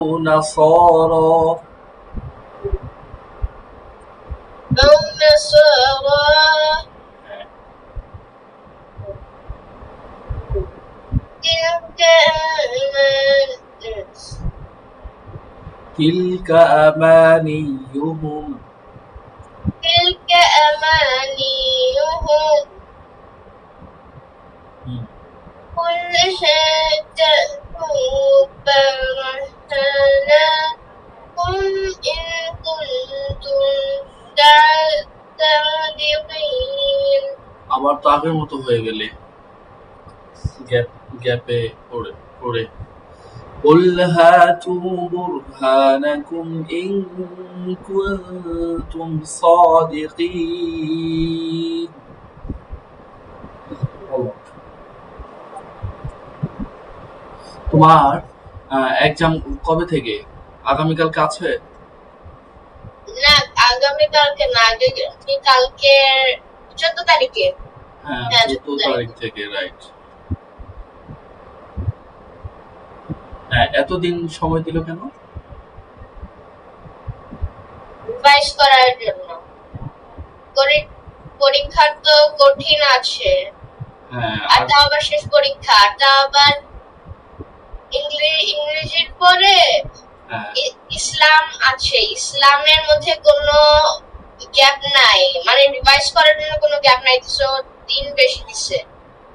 نصارى أو نصارى تلك أمانيهم تلك أمانيهم قل هاتوا برهانكم إن كنتم صادقين আবার তো আগের মতো হয়ে গেলে গ্যাপে পড়ে قل هاتوا برهانكم إن كنتم صادقين তোমার এক্সাম কবে থেকে? আগামীকালকে আছে? না, আগামীকালকে না, কালকে 14 তারিখে। হ্যাঁ, 14 তারিখ থেকে, রাইট। হ্যাঁ, এতদিন সময় দিল কেন? রিভাইজ করার জন্য। পরীক্ষা তো কঠিন আছে। হ্যাঁ, আর তা আবার শেষ পরীক্ষা, তা আবার ইংরেজির পরে ইসলাম আছে। ইসলামের মধ্যে কোনো গ্যাপ নাই, মানে রিভাইজ করার জন্য কোনো গ্যাপ নাই, তো দিন বেশি দিছে।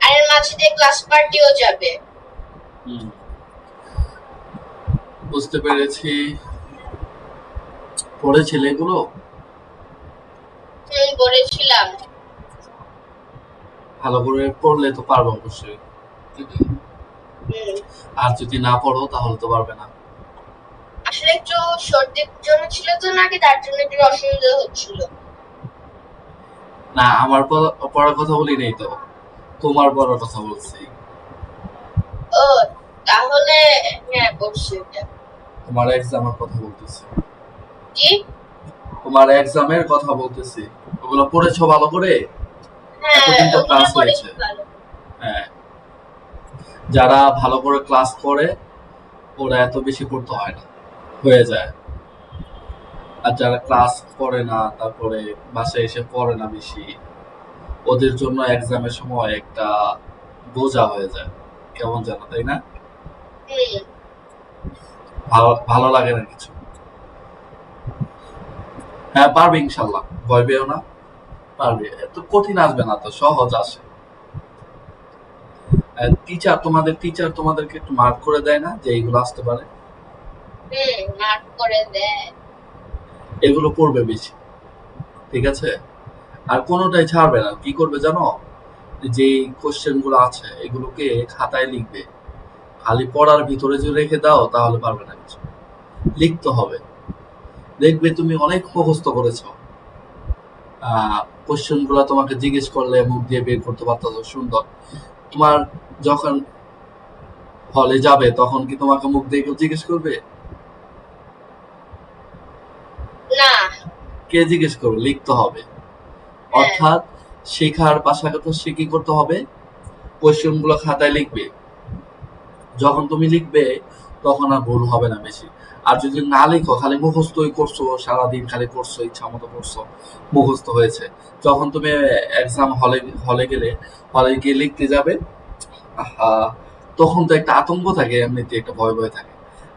আর এর মাঝে দিয়ে ক্লাস পার্টিও যাবে। বুঝতে পেরেছি। পড়েছিলে এগুলো? পড়েছিলাম। ভালো করে পড়লে তো পারবো অবশ্যই। আর যদি না পড়ো তাহলে তো পারবে না। আসলে একটু সর্দির জন্য ছিল তো নাকি, তার জন্য একটু অসুবিধা হচ্ছিল। না, আমার পড়ার কথা বলি নাই তো, তোমার পড়ার কথা বলছি। ও তাহলে হ্যাঁ, পড়ছি এটা। তোমার এক্সামের কথা বলতেছি। কি? তোমার এক্সামের কথা বলতেছি। ওগুলো পড়েছো ভালো করে? হ্যাঁ, এতদিন তো ক্লাস ওগুলো হয়েছে। হ্যাঁ, যারা ভালো করে ক্লাস করে ওরা এত বেশি পড়তে হয় না, হয়ে যায়। আর যারা ক্লাস করে না, তারপরে বাসায় এসে পড়ে না বেশি, ওদের জন্য এক্সামের সময় একটা বোঝা হয়ে যায়, কেমন যেন, তাই না? ভালো লাগে না কিছু। হ্যাঁ, পারবে ইনশাল্লাহ, ভয় পেও না, পারবে। এত কঠিন আসবে না তো, সহজ আসে। টিচার তোমাদেরকে একটু মার্ক করে দেয় না যে এইগুলো আসতে পারে? মার্ক করে দেয়। এগুলো পড়বে বেশি, ঠিক আছে? আর কোনোটাই ছাড়বে না। কি করবে জানো? যে কোশ্চেন গুলো আছে এগুলোকে খাতায় লিখবে। খালি পড়ার ভিতরে যদি রেখে দাও তাহলে পারবে না কিছু। লিখতে হবে। দেখবে তুমি অনেক মুখস্থ করেছো, কোশ্চেন গুলো তোমাকে জিজ্ঞেস করলে মুখ দিয়ে বের করতে পারতেছো সুন্দর। তোমার যখন হলে যাবে তখন কি তোমাকে মুখ দিয়ে কেউ জিজ্ঞেস করবে? না। কে জিজ্ঞেস করবে? লিখতে হবে। অর্থাৎ শেখার পাশাপাশি কি করতে হবে? কোশ্চেন গুলো খাতায় লিখবে। যখন তুমি লিখবে তখন আর ভুল হবে না বেশি। আর যদি না লিখো, খালি মুখস্থই করছো, সারাদিন খালি করছো, ইচ্ছা মতো করছো, মুখস্থ হয়েছে, যখন তুমি এক্সাম হলে গিয়ে লিখতে যাবে, তখন তো একটা আতঙ্ক থাকে, এমনিতে একটা ভয় থাকে।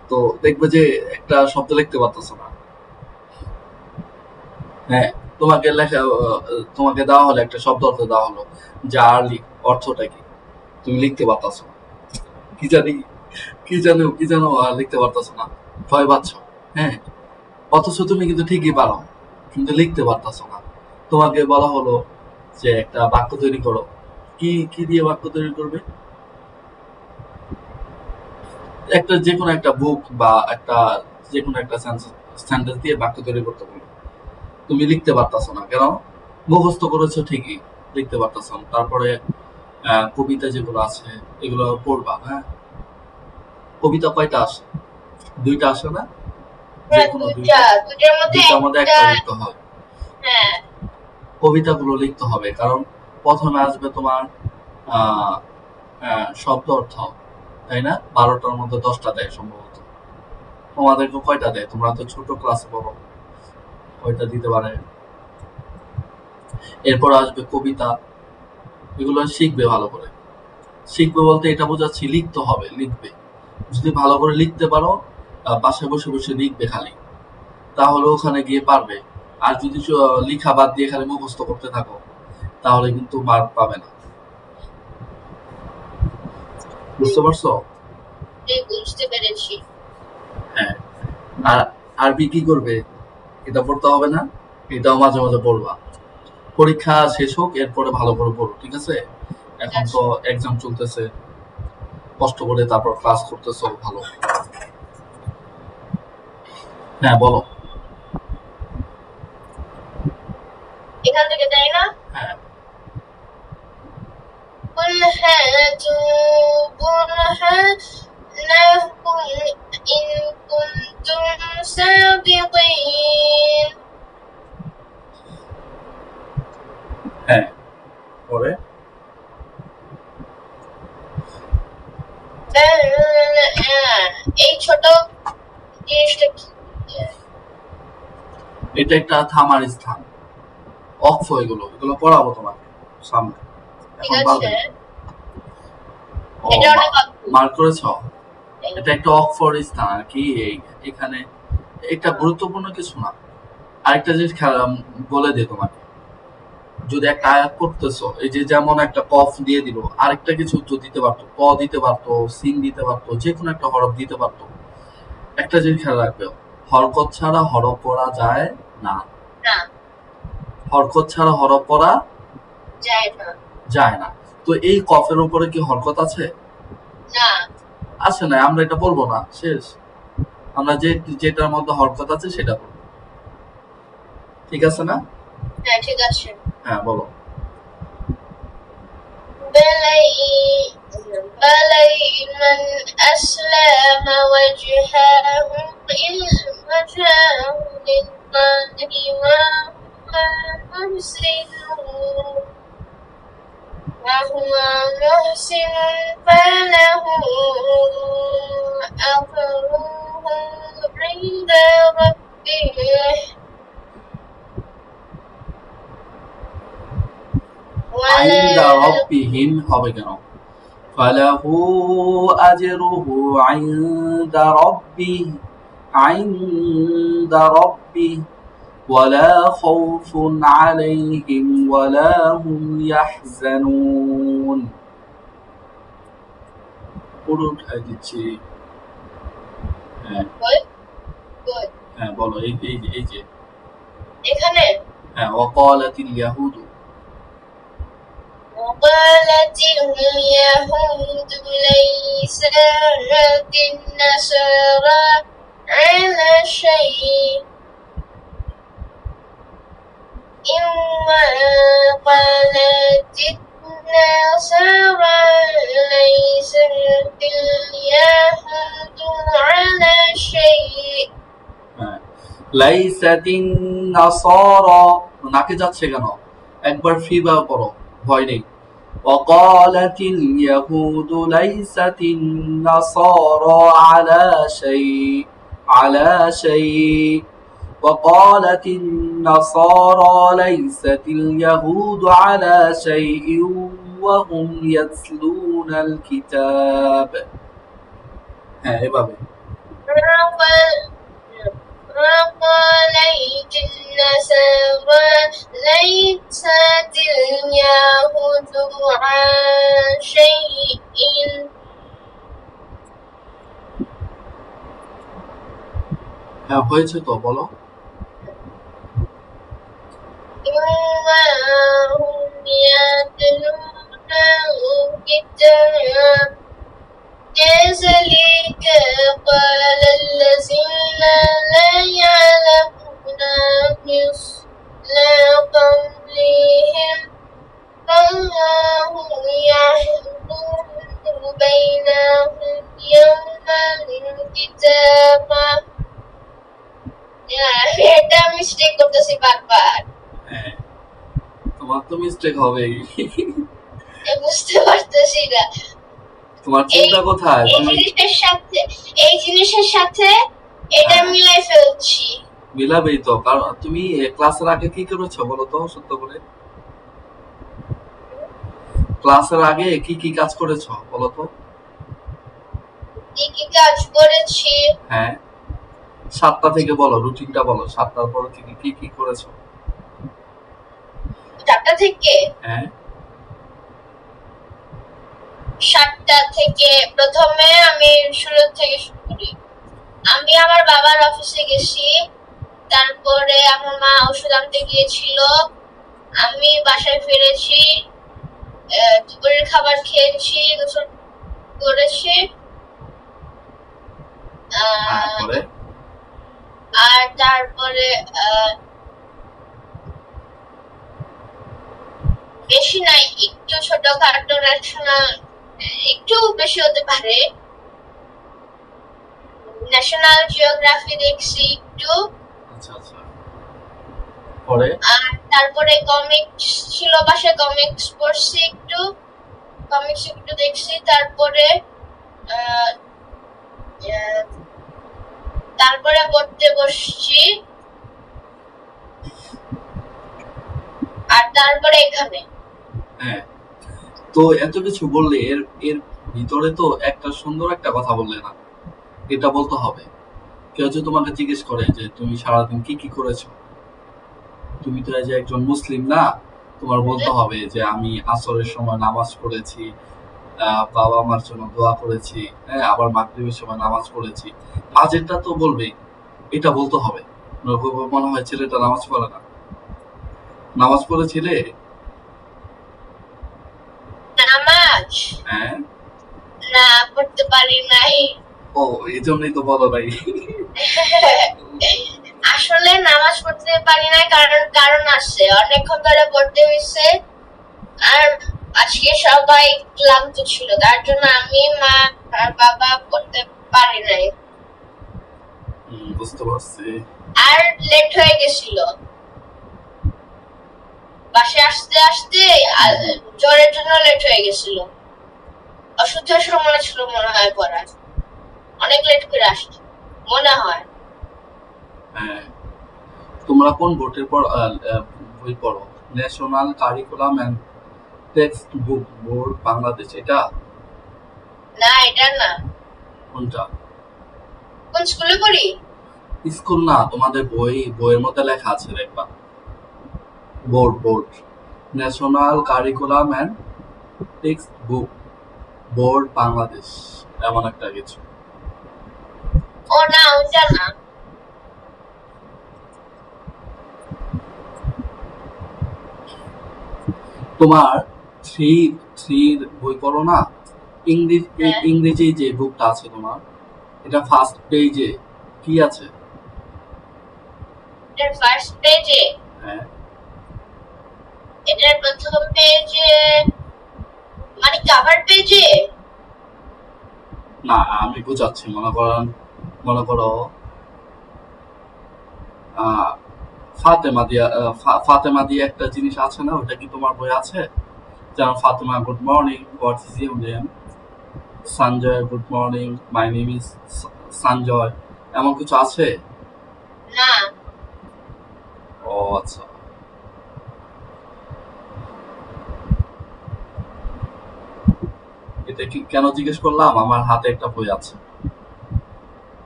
তো দেখবে যে একটা শব্দ লিখতে পারতেছো না। হ্যাঁ, তোমাকে দেওয়া হলো একটা শব্দ অর্থ দেওয়া হলো, যার অর্থটা কি তুমি লিখতে পারতেছো না, কি জানো লিখতে পারতেছো না, ভয় পাচ্ছ। হ্যাঁ, অথচ তুমি কিন্তু ঠিকই পারো, কিন্তু লিখতে পারতেছো না। তোমাকে বলা হলো যে একটা বাক্য তৈরি করো। কি দিয়ে বাক্য তৈরি করবে? একটা যে কোনো একটা বুক বা যে কোনো একটা সেন্টেন্স দিয়ে বাক্য তৈরি করতে বলো। তুমি লিখতে পারতেছো না কেন? মুখস্থ করেছো ঠিকই, লিখতে পারতেছো না। তারপরে কবিতা যেগুলো আছে এগুলো পড়বা। হ্যাঁ, কবিতা কয়টা আসে? 2টা আসে না? যে কোনো দুইটার মধ্যে একটা লিখতে হবে। কবিতাগুলো লিখতে হবে, কারণ প্রথমে আসবে তোমার শব্দ অর্থ, তাই না? 12টার মধ্যে 10টা দেয় সম্ভবত। তোমাদেরকে কয়টা দেয়? তোমরা তো ছোট ক্লাসে পড়ো, কয়টা দিতে পারে? এরপর আসবে কবিতা, এগুলো শিখবে ভালো করে। শিখবে বলতে এটা বোঝাচ্ছি লিখতে হবে, লিখবে। যদি ভালো করে লিখতে পারো, বাসায় বসে বসে লিখবে খালি, তাহলে ওখানে গিয়ে পারবে। আর যদি লিখা বাদ দিয়ে খালি মুখস্থ করতে থাকো, তাহলে কিন্তু মার্ক পাবে না। বুঝতে পারছো? বুঝতে পেরেছি। হ্যাঁ। আর আরবি কি করবে? এটা পড়তে হবে না, এটাও মাঝে মাঝে পড়বা। পরীক্ষা শেষ হোক, এরপরে ভালো করে পড়ো, ঠিক আছে? এখন তো এক্সাম চলতেছে, কষ্ট করে তারপর ক্লাস করতেছো ভালো। হ্যাঁ বলো। এখান থেকে তাই না? হ্যাঁ। قل هاتوا برهانكم إن كنتم صادقين হ্যাঁ পরে এই ছোট জিনিসটা কি? এটা একটা থামার স্থান, অক্ষ। এগুলো পড়াবো তোমাকে সামনে, ঠিক এখন আছে, পারবে। এটা অনেক মার্ক করেছ? এটা একটা অক্ষর স্থান আর কি। এখানে এটা গুরুত্বপূর্ণ কিছু না। আরেকটা জিনিস বলে দিই তোমাকে, যদি একটা আয়াত পড়তেছো, এই যে যেমন একটা কফ দিয়ে দিল, আরেকটা কিছু তো দিতে পারতো, ক দিতে পারতো, সিন দিতে পারতো, যে কোনো একটা হরফ দিতে পারতো। একটা জিনিস খেয়াল রাখবে, হরকত ছাড়া হরফ পড়া যায় না। না, হরকত ছাড়া হরফ পড়া যায় না। যায় না। তো এই কফের উপরে কি হরকত আছে? না, আছে না, আমরা এটা বলবো না, শেষ। আমরা যেটার মধ্যে হরকত আছে সেটা বলবো, ঠিক আছে না? হ্যাঁ ঠিক আছে। হ্যাঁ বলো। بل من أسلم وجهه لله وهو محسن فله أجره عند ربه عند ربهم হবে কেন? فله أجره عند ربه عند ربه ولا خوف عليهم ولا هم يحزنون। পুরো উঠাই দিচ্ছি। হ্যাঁ Good. হ্যাঁ বলো। এই যে এখানে হ্যাঁ وقالت اليهود وقالت اليهود ليست النصارى على شيء إما قالت النصارى ليست اليهود على شيء লাইসাত النصارى নাকে যাচ্ছে কেন? একবার ফ্রি ভাবে পড়ো, ভয় নেই। وقالت اليهود ليست النصارى على شيء على شيء وقالت النصارى ليست اليهود على شيء وهم يتلون الكتاب। হ্যাঁ এভাবে। وقالت النصارى ليست اليهود عن شيء হ্যাঁ হয়েছে তো, বলো। إما هم يتلون الكتاب كذلك قال الذين لا يعلمون مثل قولهم فالله يحكم بينهم يوم الكتاب এটা মিস্টেক করতেছি বারবার। হ্যাঁ তোমার তো মিস্টেক হবেই। বুঝতে পারতেছি না তোমার চিন্তা কোথায়? এই জিনিসের সাথে এটা হ্যাঁ। মিলাই ফেলছি। মিলাবেই তো, কারণ তুমি ক্লাসের আগে কি করেছো বলো তো সত্য করে। ক্লাসের আগে কি কি কাজ করেছো বলো তো। কি কি কাজ করেছি? হ্যাঁ, 7টা থেকে বলো, রুটিনটা বলো, 7টার পর থেকে কি কি করেছো। 4টা থেকে। হ্যাঁ। 7টা থেকে প্রথমে আমি শুরু থেকে শুরু করি। আমি আমার বাবার অফিসে গেছি, তারপরে আমার মা ওষুধ আনতে গিয়েছিল, আমি বাসায় ফিরেছি, দুপুরের খাবার খেয়েছি, গোসল করেছি, তারপরে আর তারপরে বেশি নাই, একটু ছোটখাটো ন্যাশনাল, একটু বেশি হতে পারে, ন্যাশনাল জিওগ্রাফি দেখছি একটু। আচ্ছা আচ্ছা, পরে আর তারপরে কমিক্স ছিল, বাসায় কমিক্স পড়ছি একটু, কমিক্স একটু দেখছি, তারপরে আহ, আহ, তারপরে পড়তে বসছি, আর তারপরে এখানে। হ্যাঁ, তো এত কিছু বললে এর এর ভিতরে তো একটা সুন্দর একটা কথা বললে না, এটা বলতে হবে। কেউ যদি তোমাকে জিজ্ঞেস করে যে তুমি সারাদিন কি কি করেছো, তুমি তো এই যে একজন মুসলিম না, তোমার বলতে হবে যে আমি আসরের সময় নামাজ পড়েছি, বাবা মার জন্য দোয়া করেছি, হ্যাঁ, আবার মাগরিবের সময় নামাজ পড়েছি। ফাজেরটা তো বলবেই, এটা বলতে হবে। মনে হয় ছেলেটা নামাজ পড়ে না। নামাজ পড়েছিলে? নামাজ হ্যাঁ। না, পড়তে পারি নাই। ও, এই জন্যই তো বলো নাই। আসলে নামাজ পড়তে পারি নাই, কারণ কারণ আছে, অনেকক্ষণ ধরে পড়তে হয়েছে, আর আজকে সবাই ক্লান্ত ছিল, তার জন্য আমি, মা আর বাবা পড়তে পারি নাই, বুঝতে পারছি। আর লেট হয়ে গেছিল বাসে আসতে আসতে, জ্বরের জন্য লেট হয়ে গেছিল, অসুখের সময় ছিল মনে হয় পড়া, অনেক লেট করে আসছে মনে হয়। হ্যাঁ, তোমরা কোন বোর্ডের পর বই পড়ো? National curriculum and text book board Bangladesh, এটা? না, এটা না। কোনটা? কোন স্কুলে পড়ি? স্কুল না, তোমাদের বইয়ের মধ্যে লেখা আছে দেখবা। Board board, national curriculum and text book board Bangladesh, এমন একটা কিছু। ও না, ওটা না। তোমার থ্রি থ্রির বই পড়ো না? হ্যাঁ, ইংরেজি যে বুকটা আছে তোমার, এটা ফার্স্ট পেজে কি আছে? এটার ফার্স্ট পেজে, হ্যাঁ। এটার প্রথম পেজে, মানে কভার পেজে। না, আমি বুঝাচ্ছি। মনে করো আহ, ফাতেমা দিয়ে একটা জিনিস আছে না, ওটা কি তোমার বই আছে? যেমন Fatema good morning, what is your name, Sanjay good morning, my name is Sanjay, এমন কিছু আছে? না, ও আচ্ছা। এটা কি কেন জিজ্ঞেস করলাম, আমার হাতে একটা বই আছে।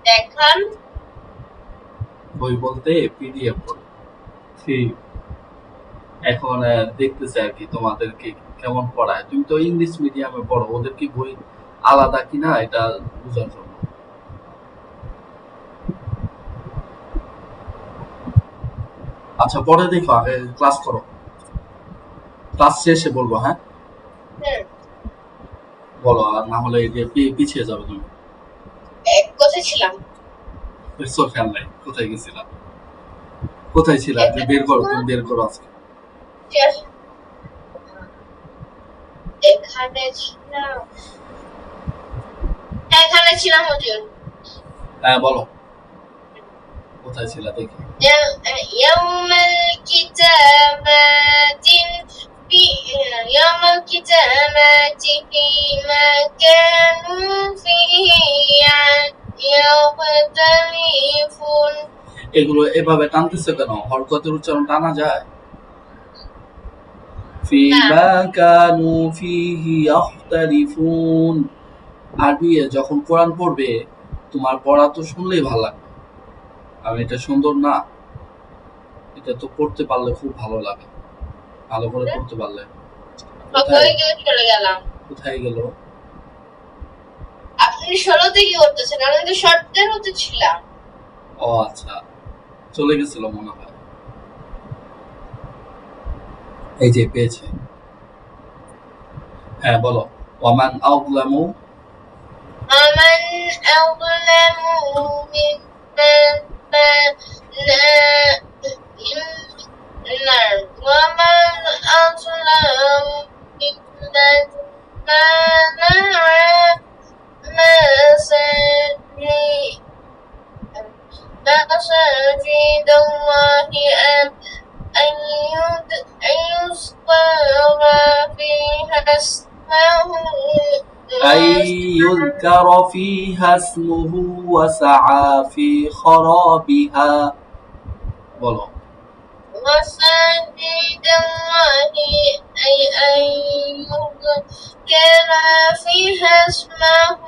দেখান। বই বলতে পিডিএফ বই। ঠিক। এখন দেখতেছে আর কি তোমাদেরকে কেমন পড়ায়। তুমি তো ইংলিশ মিডিয়ামে পড়ো, ওদের কি বই আলাদা কিনা এটা বোঝার জন্য। আচ্ছা, পরে দেখো, আগে ক্লাস করো, ক্লাস শেষে বলবো, হ্যাঁ? হুম, বলো, আর না হলে এই যে পিছিয়ে যাবে তুমি। কোথায় ছিলাম? বুঝছো, খেয়াল নাই কোথায় গেছিলাম, কোথায় ছিলা, যে বের করো, তুমি বের করো আজকে। এখানে ছিলাম, হ্যাঁ, এখানে ছিলাম হুজুর। হ্যাঁ, বলো কোথায় ছিলা দেখি। يوم الكتابات في يوم الكتابات فيما كانوا فيه يختلفون এগুলো এভাবে টানতেছে কেন? হরকতের উচ্চারণ টানা যায়? ফিমা কানু ফিহি ইয়াখতালিফুন। আরবি যখন কোরআন পড়বে তোমার পড়া তো শুনলেই ভালো লাগবে। আর এটা সুন্দর না? এটা তো পড়তে পারলে খুব ভালো লাগে, ভালো করে পড়তে পারলে। সবাই চলে গেলাম। কোথায় গেল? আপনি 16 থেকে করতেছেন, আমি তো শর্টের হতে ছিলাম। ও আচ্ছা, চলে গেছিল মনে হয়। এই যে পেয়েছে। হ্যাঁ বলো। ওয়ামান আযলামু ومن أظلم ممن ومن أظلم ممن منع مساجد الله أن يذكر فيها اسمه أن يذكر فيها اسمه وسعى في خرابها বলো। مساجد الله أي أن يذكر فيها اسمه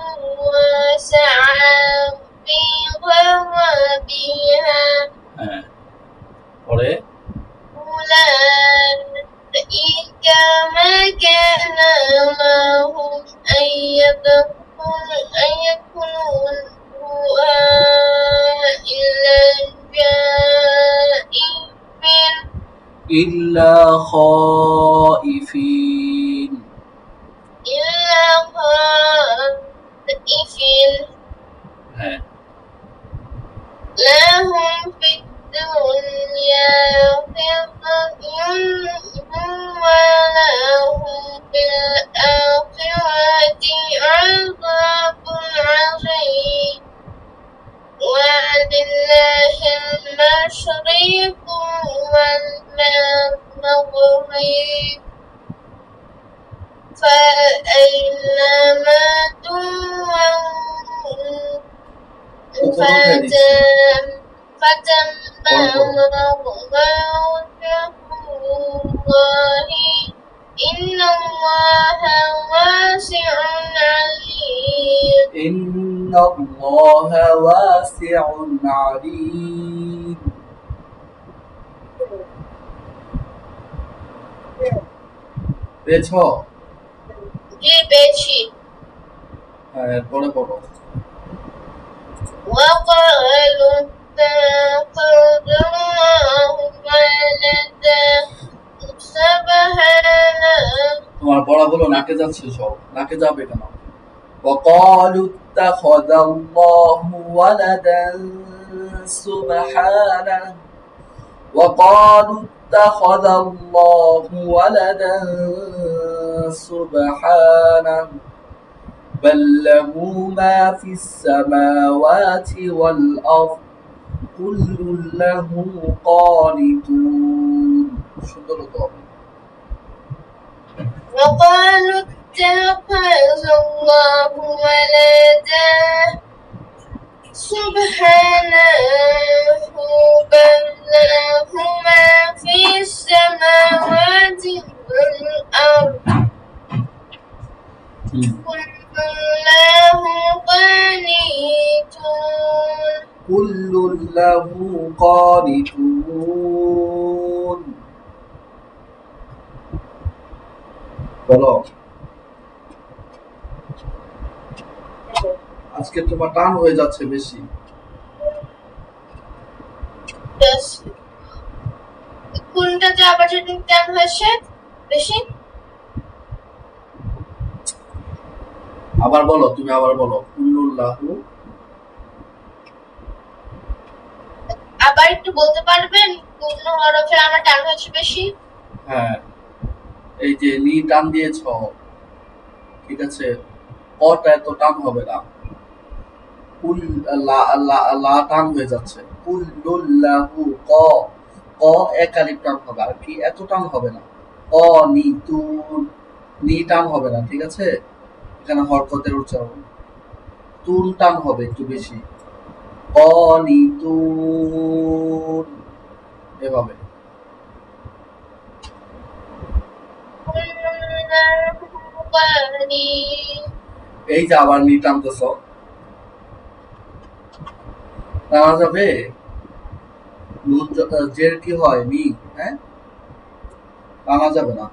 وسعى في خرابها হ্যাঁ পরে أولئك ما كان لهم أن يدخلوها إلا خائفين إلا خائفين হ্যাঁ لهم في الدنيا خزي ولهم في الآخرة عذاب عظيم وعد الله المشرق والمغرب فأينما تولوا فتم وجه الله إن الله واسع عليم إن الله واسع عليم পেয়েছো? জি পেয়েছি। হ্যাঁ এরপরে বলো। وقالوا اتخذ الله ولدا سبحانه তোমার পড়াগুলো নাকে যাচ্ছে, সব নাকে যাবে কেন? وقالوا اتخذ الله ولدا سبحانه وقالوا اتخذ الله ولدا سبحانه بل له ما في السماوات والأرض كل له قانتون সুন্দর তো وقالوا اتخذ الله ولدا سبحانه بل له ما في السماوات والأرض كل له قانتون كل له قانتون বলো। আজকে তোমার টান হয়ে যাচ্ছে বেশি। কোনটাতে আবার যদি টান হয়েছে বেশি? আবার বলো, তুমি আবার বলো। কুল্লুল্লাহু আবার একটু বলতে পারবেন কোন হরফে আমার টান হয়েছে বেশি? হ্যাঁ এই যে নি টান দিয়েছ, ঠিক আছে, কটা এত টান হবে না, কুল লা লা লা টান হয়ে যাচ্ছে। কুল্লুল্লাহু ক ক একালিপ টান হবে, আর কি এত টান হবে না। অ নি তুন নি টান হবে না, ঠিক আছে। এখানে হরকতের উচ্চারণ। তুন টান হবে একটু বেশি, অনিতুন, এভাবে। এই যে আবার নি টানতেছ, টানা যাবে? নুন জের কি হয় নি, হ্যাঁ, টানা যাবে না।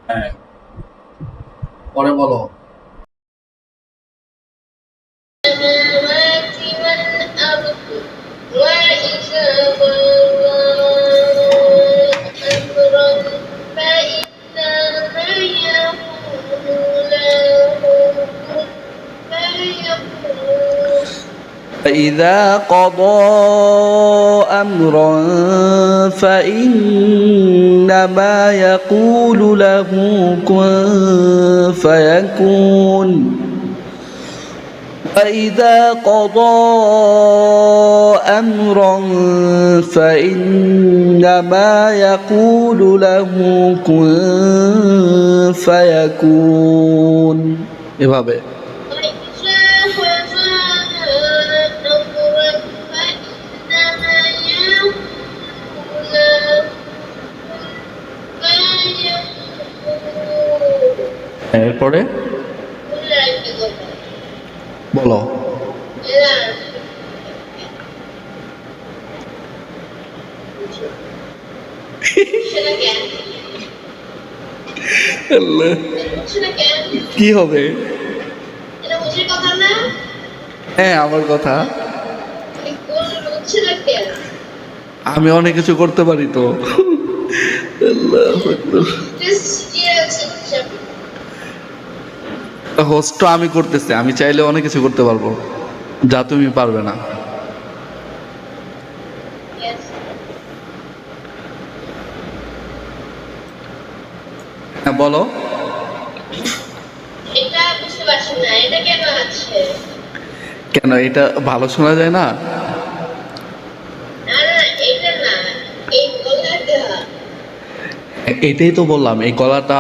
হ্যাঁ, পরে বলো। السماوات والأرض وإذا قضى أمرا فإنما يقول له كن فيكون. فإذا قضى أمرا فإنما يقول له كن فيكون. فإذا قضى أمرا فإنما يقول له كن فيكون. এভাবে وإذا قضى أمرا فإنما يقول له كن فيكون. এরপরে বলো। কি হবে? হ্যাঁ, আমার কথা। আমি অনেক কিছু করতে পারি তো। হোস্ট আমি করতেছি, আমি চাইলে অনেক কিছু করতে পারবো যা তুমি পারবে না। হ্যাঁ বলো। এটা বুঝতে পারছি না, এটা কেন আছে? কেন এটা ভালো শোনা যায় না? না না, এটা না, এই গলাটা। এটাই তো বললাম, এই গলাটা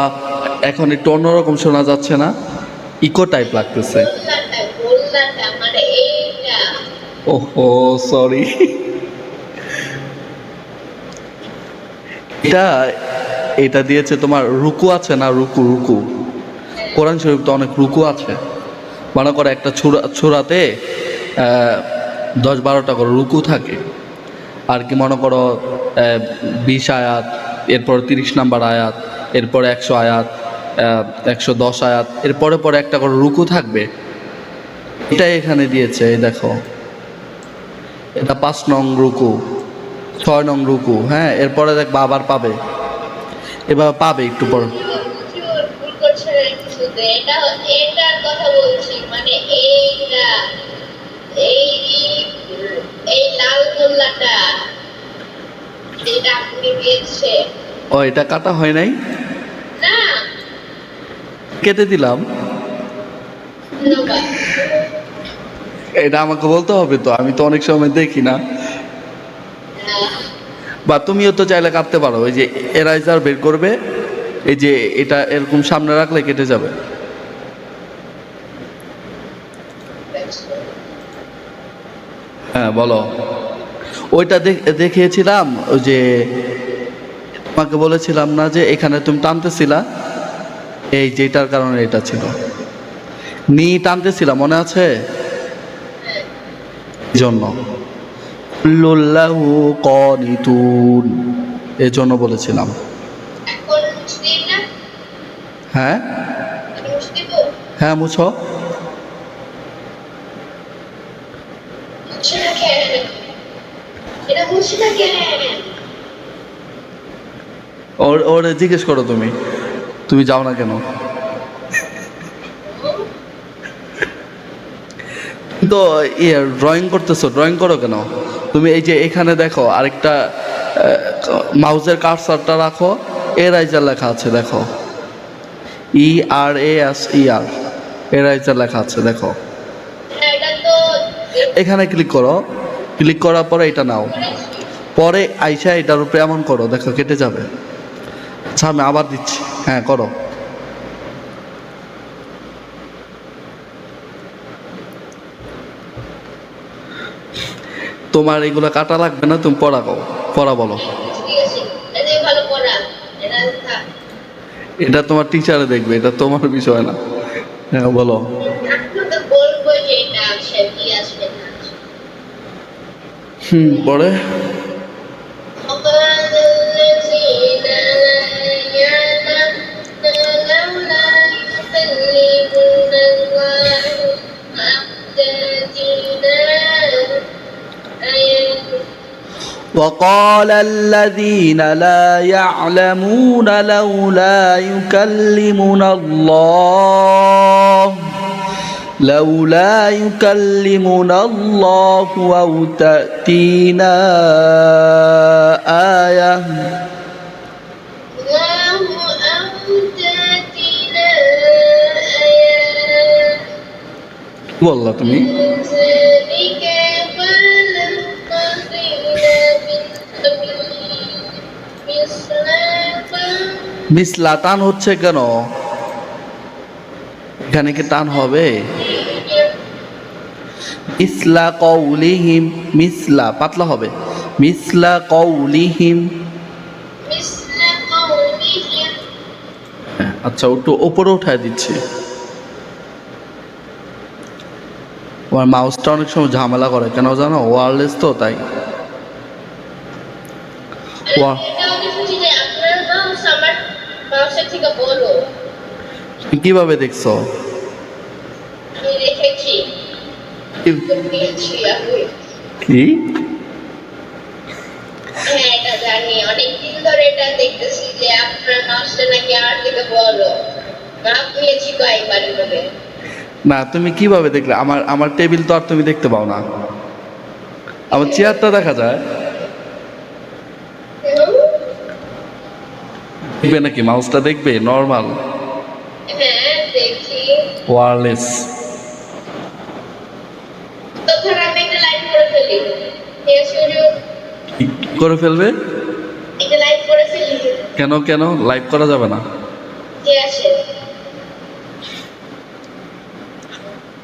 এখন একটু অন্যরকম শোনা যাচ্ছে না, ইকো টাইপ লাগতেছে। গলাটা মানে এইটা। ওহো সরি। এটা এটা দিয়েছে তোমার রুকু আছে না, রুকু রুকু। কোরআন শরীফ তো অনেক রুকু আছে। মনে করো একটা ছোরাতে 10-12টা করে রুকু থাকে। আর কি মনে করো 20 আয়াত, এরপর 30 নাম্বার আয়াত, এরপর 100 আয়াত, 110 আয়াত, এরপরে পরে একটা করে রুকু থাকবে। এটাই এখানে দিয়েছে, এই দেখো এটা 5 নং রুকু, 6 নং রুকু। হ্যাঁ, এরপরে দেখবা আবার পাবে, এবার পাবে একটু পর। ভুল করছে না কিছুতে, এটা এটার কথা বলছি, মানে এইটা, এই এই লাল গোল্লাটা যেটা আপনি দিয়েছে। ও, এটা কাটা হয় নাই, না কেটে দিলাম। ধন্যবাদ। এটা আমাকে বলতে হবে তো, আমি তো অনেক সময় দেখি না। বা তুমিও তো চাইলে কাটতে পারো, ওই যে এরাইজার বের করবে, এই যে এটা এরকম সামনে রাখলে কেটে যাবে। হ্যাঁ বলো। ওইটা দেখিয়েছিলাম, ওই যে তোমাকে বলেছিলাম না যে এখানে তুমি টানতেছিলা, এই যেটার কারণে এটা ছিল, নি টানতেছিলাম, মনে আছে? এই জন্য কুল্লুল্লাহু কানিতুন, এই জন্য বলেছিলাম। এখন মুছবি না? হ্যাঁ মুছবি তো? হ্যাঁ মুছো। মুছছে না কেন? এটা মুছছে না কেন? ওরে জিজ্ঞেস করো, তুমি তুমি যাও না কেন? তো ড্রয়িং করতেছো, ড্রয়িং করো কেন? তুমি এই যে এখানে দেখো আরেকটা মাউসের কার্সারটা রাখো, এরাইজার লেখা আছে দেখো, ERASER, এরাইজার লেখা আছে দেখো। এটা তো এখানে ক্লিক করো, ক্লিক করার পরে এটা নাও, পরে আইসা এটার উপরে এমন করো, দেখো কেটে যাবে। আচ্ছা আমি আবার দিচ্ছি, হ্যাঁ করো। তোমার এগুলো কাটা লাগবে না, তুমি পড়া কও, পড়া বলো। ঠিক আছে, এটাই ভালো পড়া, এটা থাক। এটা তোমার টিচারে দেখবে, এটা তোমার বিষয় না। হ্যাঁ বলো। আপনি তো বলবো যে এটা আসে কি আসবে না আসবে। পরে وقال الذين لا يعلمون لولا يكلمنا الله أو تأتينا آية. وقال الذين لا يعلمون لولا يكلمنا الله أو تأتينا آية الله أو تأتينا آية والله তুমি ذلك فلنقضينا মিসলা টান হচ্ছে কেন? এখানে কি টান হবে? মিসলা কওলিহিম, মিসলা পাতলা হবে, মিসলা কওলিহিম। আচ্ছা একটু উপরে উঠায় দিচ্ছি। আমার মাউসটা অনেক সময় ঝামেলা করে, কেন জানো? ওয়্যারলেস তো, তাই। কিভাবে দেখছো? কি হ্যাঁ এটা জানি, অনেকদিন ধরে এটা দেখতেছি যে আপনার মাউসটা নাকি আমার থেকে বড়। মাপ নিয়েছি কয়েকবার করে। না তুমি কিভাবে দেখলে? আমার টেবিল তো আর তুমি দেখতে পাও না, আমার চেয়ারটা দেখা যায়। দেখবে নাকি? মাউসটা দেখবে নর্মাল হ্যাঁ দেখি। ওয়্যারলেস। তখন আমি একটা লাইভ করে ফেলি। ঠিক আছে, কি করে ফেলবে? একটা লাইভ করে ফেলি। কেন কেন লাইভ করা যাবে না? ঠিক আছে।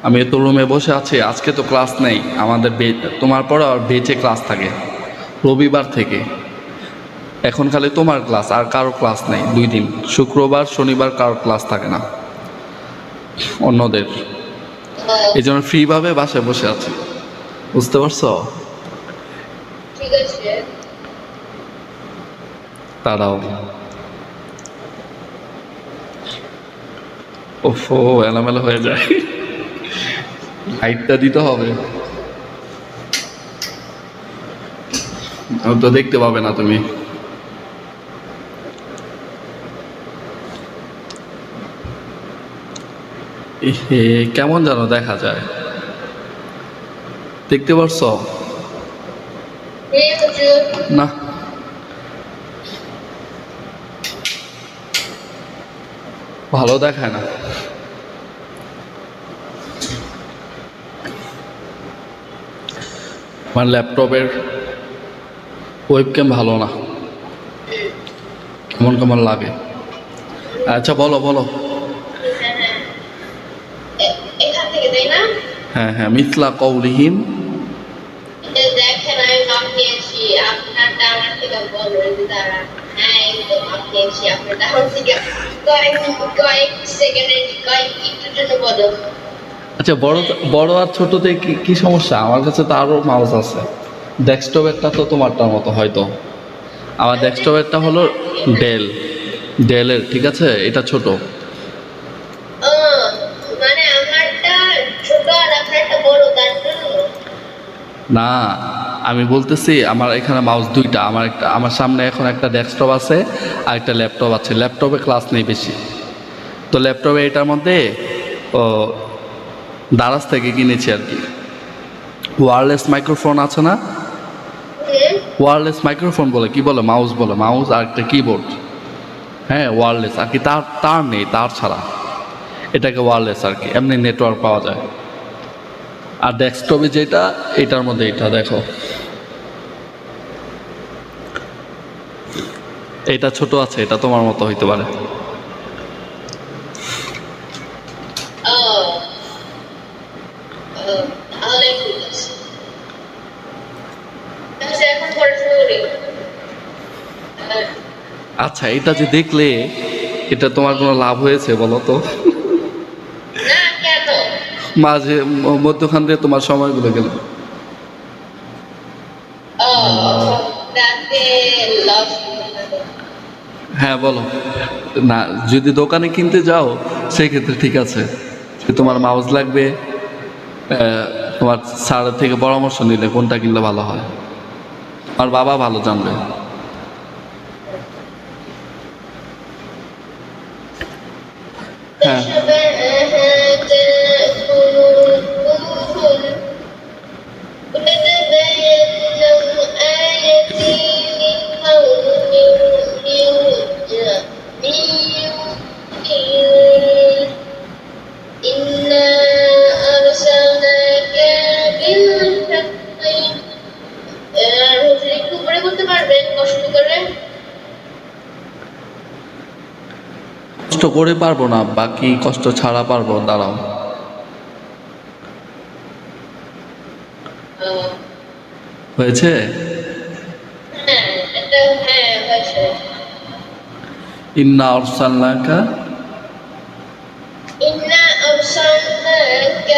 আমি তো রুমে বসে আছি, আজকে তো ক্লাস নেই আমাদের, তোমার পরে আর বেচে ক্লাস থাকে রবিবার থেকে। এখন খালি তোমার ক্লাস, আর কারো ক্লাস নেই 2 দিন, শুক্রবার শনিবার কারো ক্লাস থাকে না অন্যদের। এই জন্য ফ্রিভাবে বাসায় বসে আছি, বুঝতে পারছো? ঠিক আছে। তারাও ওফো এলোমেলো হয়ে যায়, লাইটটা দিতে হবে, তো দেখতে পাবে না তুমি। কেমন যেন দেখা যায়, দেখতে পারছো? না ভালো দেখায় না। আমার ল্যাপটপের ওয়েবক্যাম ভালো না, কেমন কেমন লাগে। আচ্ছা বলো বলো। এখান থেকে তাই না? হ্যাঁ হ্যাঁ, মিথলা কওলিহিম। দেখেন আমি মাপ নিয়েছি, আপনারটা আমার থেকে বড়। দাঁড়া, হ্যাঁ একদম মাপ নিয়েছি আপনারটা আমার থেকে কয়েক সেকেন্ডের কয়েক একটুর জন্য বড়। আচ্ছা বড় বড় আর ছোটতে কি সমস্যা? আমার কাছে তো আরও মাউস আছে। ডেস্কটপেরটা তো তোমারটার মতো হয়তো, আমার ডেস্কটপেরটা হলো ডেলের, ঠিক আছে, এটা ছোট। ও মানে আমারটা ছোট আর আপনারটা বড়, তার জন্য? না আমি বলতেছি আমার এখানে মাউস 2টা, আমার সামনে এখন একটা ডেস্কটপ আছে আর একটা ল্যাপটপ আছে। ল্যাপটপে ক্লাস নেই বেশি, তো ল্যাপটপে এটার মধ্যে দারাজ থেকে কিনেছি আর কি। ওয়্যারলেস মাইক্রোফোন আছে না, ওয়্যারলেস মাইক্রোফোন বলে, কি বলে, মাউস বলে, মাউস আর একটা কিবোর্ড। হ্যাঁ ওয়্যারলেস আর কি, তার নেই, তার ছাড়া এটাকে ওয়্যারলেস আর কি, এমনি নেটওয়ার্ক পাওয়া যায়। আর ডেস্কটপে যেটা, এটার মধ্যে এটা দেখো, এটা ছোট আছে, এটা তোমার মতো হইতে পারে। ও ও, তাহলে ঠিক আছে। আচ্ছা, এখন পড়াশোনা করি। আচ্ছা, এটা যে দেখলে, এটা তোমার কোনো লাভ হয়েছে বলো তো? না, কেন? মাঝে মধ্যখান দিয়ে তোমার সময়গুলো গেল। ও, তাতে লস। হ্যাঁ বলো। না, যদি দোকানে কিনতে যাও সেক্ষেত্রে ঠিক আছে, যে তোমার মাউস লাগবে, তোমার স্যারের থেকে পরামর্শ নিলে কোনটা কিনলে ভালো হয়, আর বাবা ভালো জানবে। হ্যাঁ, تشابهت قلوبهم فتبين آياتي لقوم يؤمنون إنا أرسلناك بالحق একটু উপরে করতে পারবেন কষ্ট করে? কষ্ট করে পারবো না, বাকি কষ্ট ছাড়া পারবো, দাঁড়াও। হয়েছে? হ্যাঁ, এটা হ্যাঁ হয়েছে। ইন্না আরসালনাকা إنا أرسلناك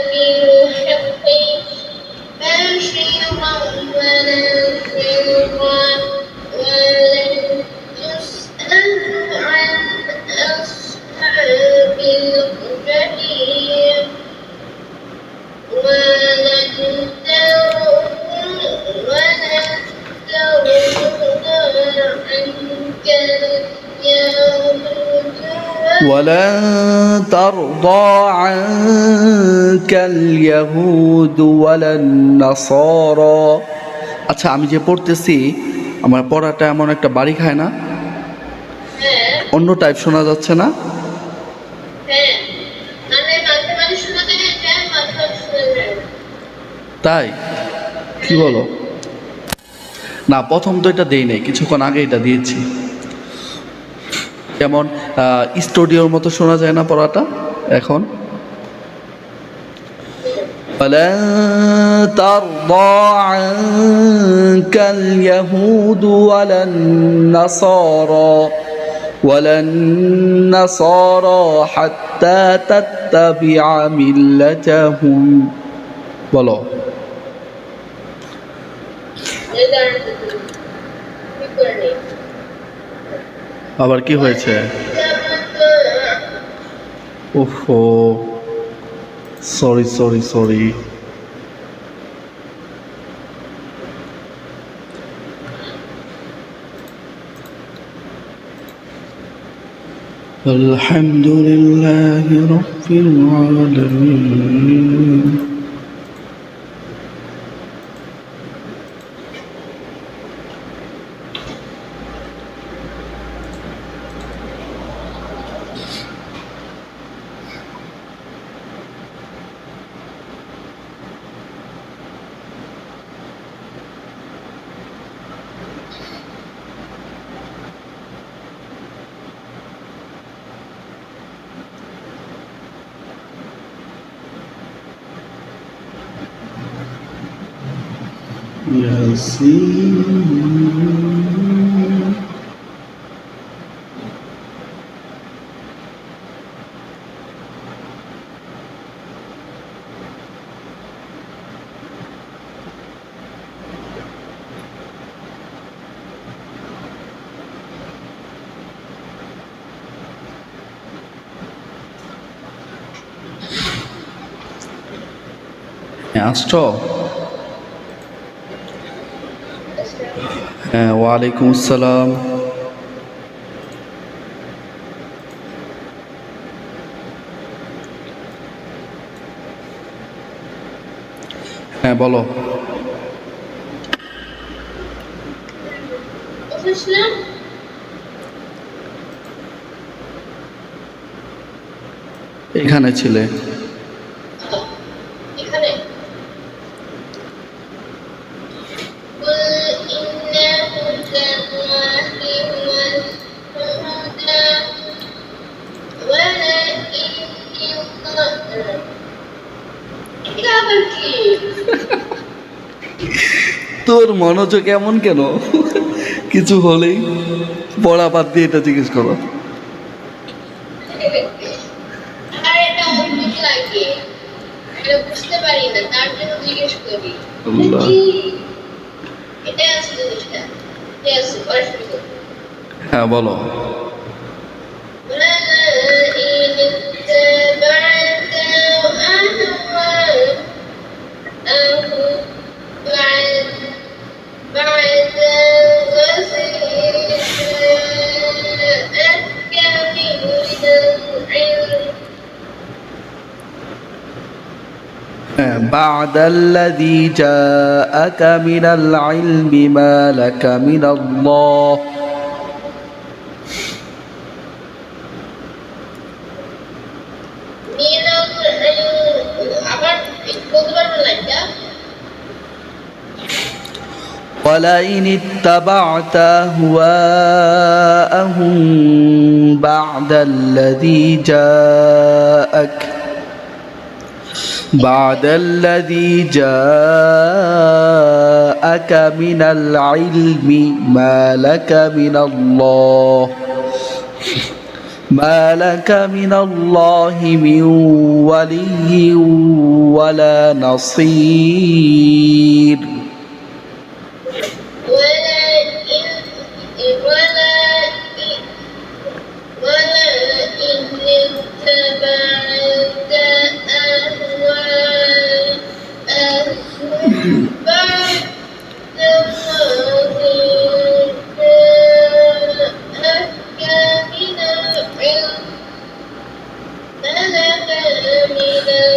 بالحق بشيرا ونذيرا ولن تسأل عن أصحاب الجحيم ولن ترضى عنك اليهود ولن ترضى عنك اليهود ولا النصارى। আচ্ছা, আমি যে পড়তেছি, আমার পড়াটা এমন একটা বাড়ি খায় না, অন্য টাইপ শোনা যাচ্ছে না? হ্যাঁ, মানে মাঝে মাঝে শোনা যায়, মাঝে মাঝে শোনা যায় না। তাই? কি বলো? না, প্রথম তো এটা দেই নাই, কিছুক্ষণ আগে এটা দিয়েছি। যেমন স্টুডিওর মতো শোনা যায় না পড়াটা এখন? ولن ترضى عنك اليهود ولا النصارى حتى تتبع ملتهم। বলো। এই কারণে কি করে নেই? আবার কি হয়েছে? ওহো, সরি। الحمد لله رب العالمين। ياسين আসছো? হ্যাঁ, ওয়ালাইকুম আসসালাম। হ্যাঁ বলো। বুঝলাম। এখানে ছিলে। এখানে তোর মনোযোগ এমন কেন? কিছু হলেই পড়া বাদ দিয়ে এটা জিজ্ঞেস করো। আর এটা অদ্ভুত লাগে, এটা বুঝতে পারি না, তার জন্য জিজ্ঞেস করি। আল্লাহ। কি? এটাই আছে জিনিসটা। ঠিক আছে, পরে শুরু করি। হ্যাঁ বলো। ولئن اتبعت أهواءهم بعد الذي جاءك من العلم بعد الذي جاءك من العلم ما لك من الله من العلم আবার বলতে পারবো না এটা। ولئن اتبعت أهواءهم بعد الذي جاءك من العلم ما لك من الله من ولي ولا نصير ولئن اتبعت أهواءهم بعد الذي جاءك من العلم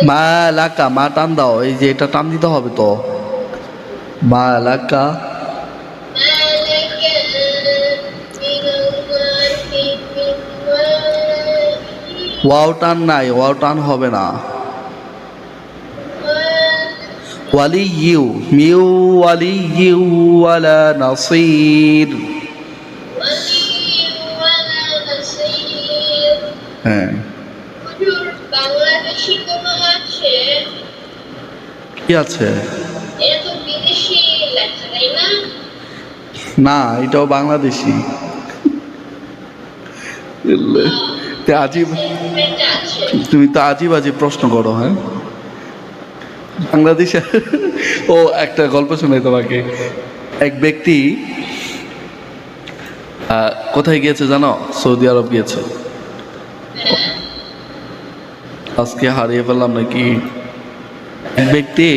মা লাকা, মা টান দাও, এই যে এটা টান দিতে হবে তো। মা লাকা, ওয়াও টান নাই, ওয়াও টান হবে না। ওয়ালি ইউ মিউ ওয়ালি ইউ ওয়ালা নাসির। হ্যাঁ বাংলাদেশি কোনো আছে? কি আছে? এটা তো বিদেশি লেখা, তাই না? না, এটাও বাংলাদেশি। তে আজিব, এটা আছে। তুমি তো আজিব আজিব প্রশ্ন করো। হ্যাঁ বাংলাদেশে ও একটা গল্প শোনাই তোমাকে। এক ব্যক্তি কোথায় গিয়েছে জানো? সৌদি আরব গিয়েছে। আজকে হারিয়ে ফেললাম নাকি। এক ব্যক্তি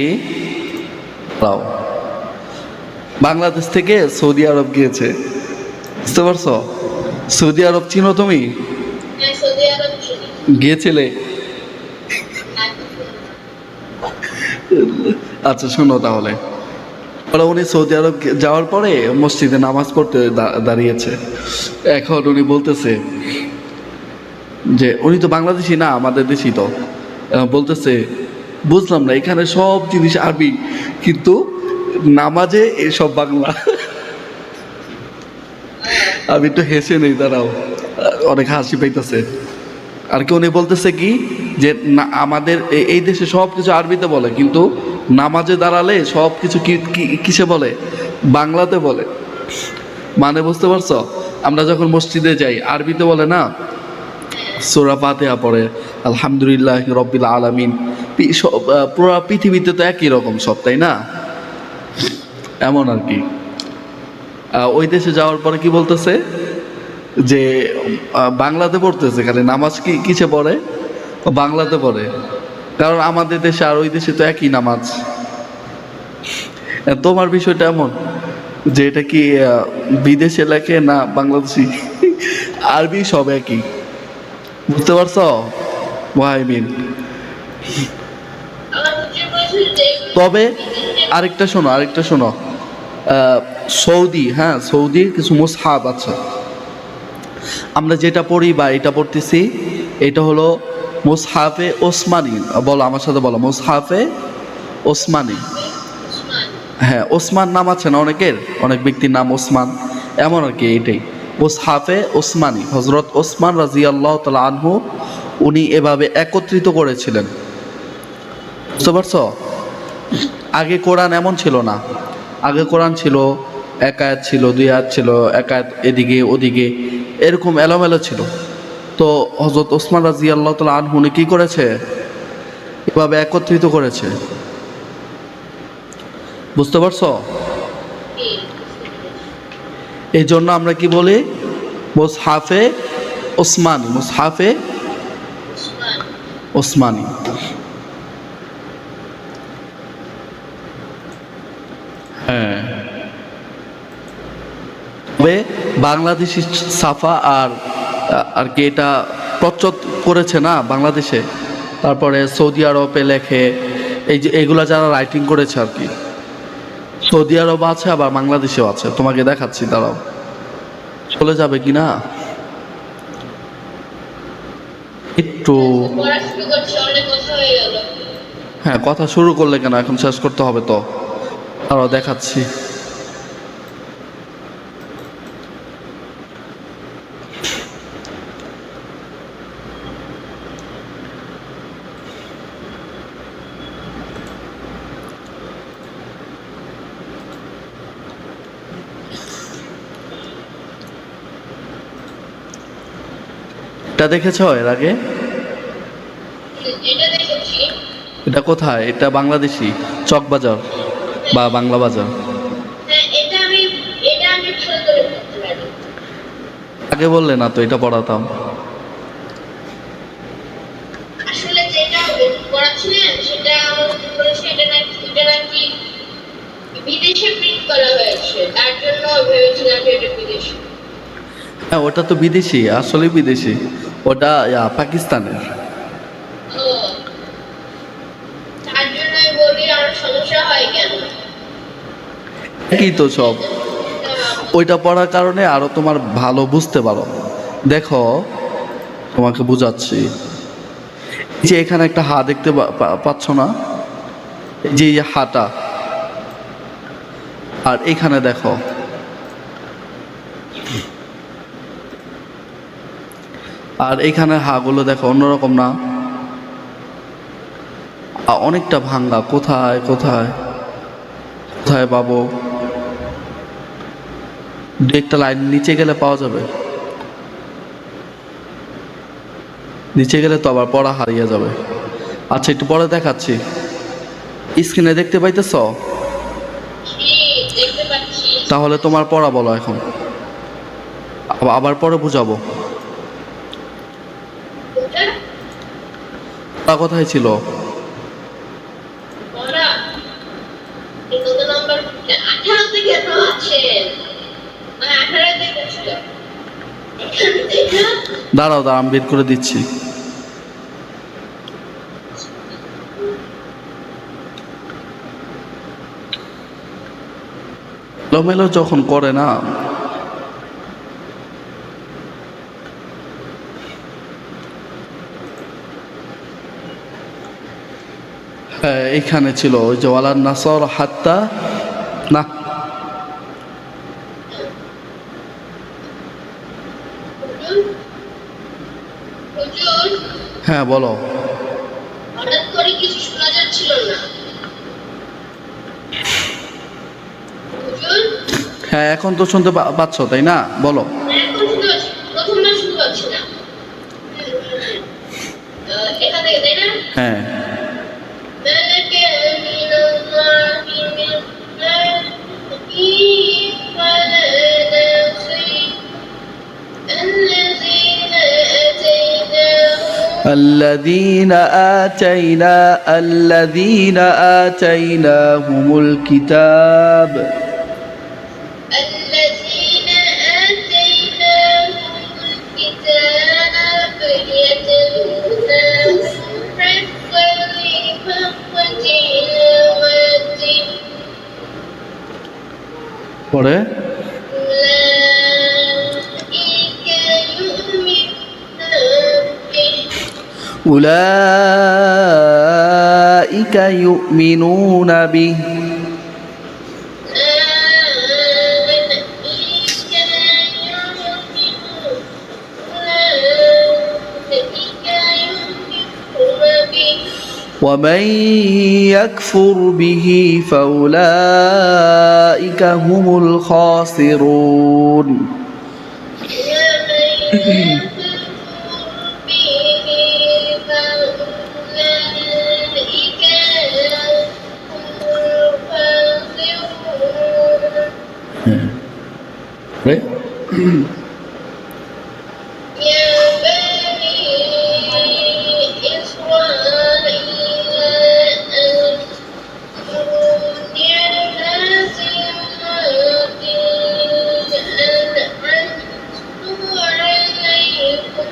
বাংলাদেশ থেকে সৌদি আরব গিয়েছে, বুঝতে পারছো? সৌদি আরব চিনো তুমি? হ্যাঁ, সৌদি আরব চিনি। গিয়েছিলে? আচ্ছা শোনো তাহলে। ওরা উনি সৌদি আরব যাওয়ার পরে মসজিদে নামাজ পড়তে দাঁড়িয়েছে। এখন উনি বলতেছে যে উনি তো বাংলাদেশি না, আমাদের দেশি তো। বলতেছে বুঝলাম না, এখানে সব জিনিস আরবি কিন্তু নামাজে এসব বাংলা। আমি একটু হেসে নেই, দাঁড়াও, অনেক হাসি পাইতেছে। আর কি উনি বলতেছে কি যে না, আমাদের এই দেশে সব কিছু আরবিতে বলে কিন্তু নামাজে দাঁড়ালে সব কিছু কিসে বলে? বাংলাতে বলে। মানে বুঝতে পারছো? আমরা যখন মসজিদে যাই আরবিতে বলে না, সূরা ফাতিহা পড়ে, আলহামদুলিল্লাহ রব্বিল আলামিন। পুরো পৃথিবীতে তো একই রকম সব, তাই না? এমন আর কি। ওই দেশে যাওয়ার পরে কি বলতেছে যে বাংলাতে পড়তেছে, খালি নামাজ কিসে পড়ে? বাংলাতে পড়ে। কারণ আমাদের দেশে আর ওই দেশে তো একই নামাজ। তোমার বিষয়টা এমন যে এটা কি বিদেশে লেখে না বাংলাদেশি? আরবি সব একই, বুঝতে পারছো মুহাইমিন? তবে আরেকটা শোনো, সৌদি, হ্যাঁ সৌদির কিছু মুসহাব আছে। আমরা যেটা পড়ি বা এটা পড়তেছি, এটা হলো মুসহাফে ওসমানী। বলো আমার সাথে, বলো মুসহাফে ওসমানী। হ্যাঁ, ওসমান নাম আছে না অনেকের, অনেক ব্যক্তির নাম ওসমান, এমন আর কি। এটাই মুসহাফে ওসমানী। হযরত ওসমান রাদিয়াল্লাহু তাআলা আনহু উনি এভাবে একত্রিত করেছিলেন, বুঝতে পারছো? আগে কোরআন এমন ছিল না, আগে কোরআন ছিল, এক আয়াত ছিল, দুই আয়াত ছিল, এক আয়াত এদিকে ওদিকে, এরকম এলোমেলো ছিল। তো হযরত ওসমান রাদিয়াল্লাহু তাআলা আনহু উনি কি করেছে, এভাবে একত্রিত করেছে। বুঝতে পারছো? জি, এই জন্য আমরা কি বলি, মুসহাফে ওসমানী, মুসহাফে উসমান। ওসমানী। হ্যাঁ, তবে বাংলাদেশি ছাপা আর আর কি এটা প্রচ্ছদ করেছে না বাংলাদেশে, তারপরে সৌদি আরবে লেখে, এই যে এগুলা যারা রাইটিং করেছে আর কি, সৌদি আরব আছে আবার বাংলাদেশেও আছে, তোমাকে দেখাচ্ছি, দাঁড়াও, চলে যাবে কি না একটু। পড়া শুরু করছে, অনেক কথা হয়ে গেল। হ্যাঁ, কথা শুরু করলে কেন, এখন শেষ করতে হবে তো, আরও দেখাচ্ছি। এটা দেখেছো এর আগে? এটা দেখেছি। এটা কোথায়? এটা বাংলাদেশি চকবাজার বা বাংলা বাজার। হ্যাঁ, এটা আমি ভালো করে পড়তে পারি। আগে বললে না তো, এটা পড়াতাম। আসলে যেটা পড়াচ্ছিলেন সেটা আমার মনে পড়েছে, এটা নাকি বিদেশে প্রিন্ট করা হয়েছে, তার জন্য ভেবেছিলাম যে এটা বিদেশি। হ্যাঁ, ওটা তো বিদেশি, আসলে বিদেশি, ওটা পাকিস্তানের। ও, তার জন্য আমি বলি আমার সমস্যা হয় কেন। একই তো সব, ওইটা পড়ার কারণে আরো তোমার ভালো বুঝতে পারো। দেখো, তোমাকে বুঝাচ্ছি, এই যে এখানে একটা হা দেখতে পাচ্ছ না, এই যে এই হাটা, আর এখানে দেখো, আর এখানে হাগুলো দেখো অন্যরকম না, অনেকটা ভাঙ্গা। কোথায় কোথায় কোথায় পাবো? দু একটা লাইন নিচে গেলে পাওয়া যাবে, নিচে গেলে তো আবার পড়া হারিয়ে যাবে। আচ্ছা, একটু পরে দেখাচ্ছি, স্ক্রিনে দেখতে পাইতেছ? ঠিক দেখতে পাচ্ছি। তাহলে তোমার পড়া বলো এখন, আবার পরে বুঝাবো। ওটা পড়া কোথায় ছিল? পড়া এই কত নাম্বার? 18 থেকে তো আছেন, মানে 18 থেকে ছিল এখান থেকে। দাঁড়াও দাঁড়াও, আমি বের করে দিচ্ছি। এলোমেলো যখন করে না, হ্যাঁ এইখানে ছিল, ওই যে ওয়ালান নাসর হাত্তা, না হুজুর, হ্যাঁ বলো। হঠাৎ করে কিছু শোনা যাচ্ছিল না হুজুর। হ্যাঁ, এখন তো শুনতে পাচ্ছ তাই না? বলো। এখন শুনতে পাচ্ছি, প্রথমবার শুনতে পাচ্ছি না। এখান থেকে তাই না? হ্যাঁ, ملك من الله من حكيم ولا نصير الذين الذين آتيناهم الكتاب الذين آتيناهم الكتاب يتلونه حق تلاوته পরে أولئك يؤمنون به أولئك يؤمنون به ومن يكفر به فأولئك هم الخاسرون Right? يا بني إسرائيل اذكروا نعمتي التي أنعمت عليكم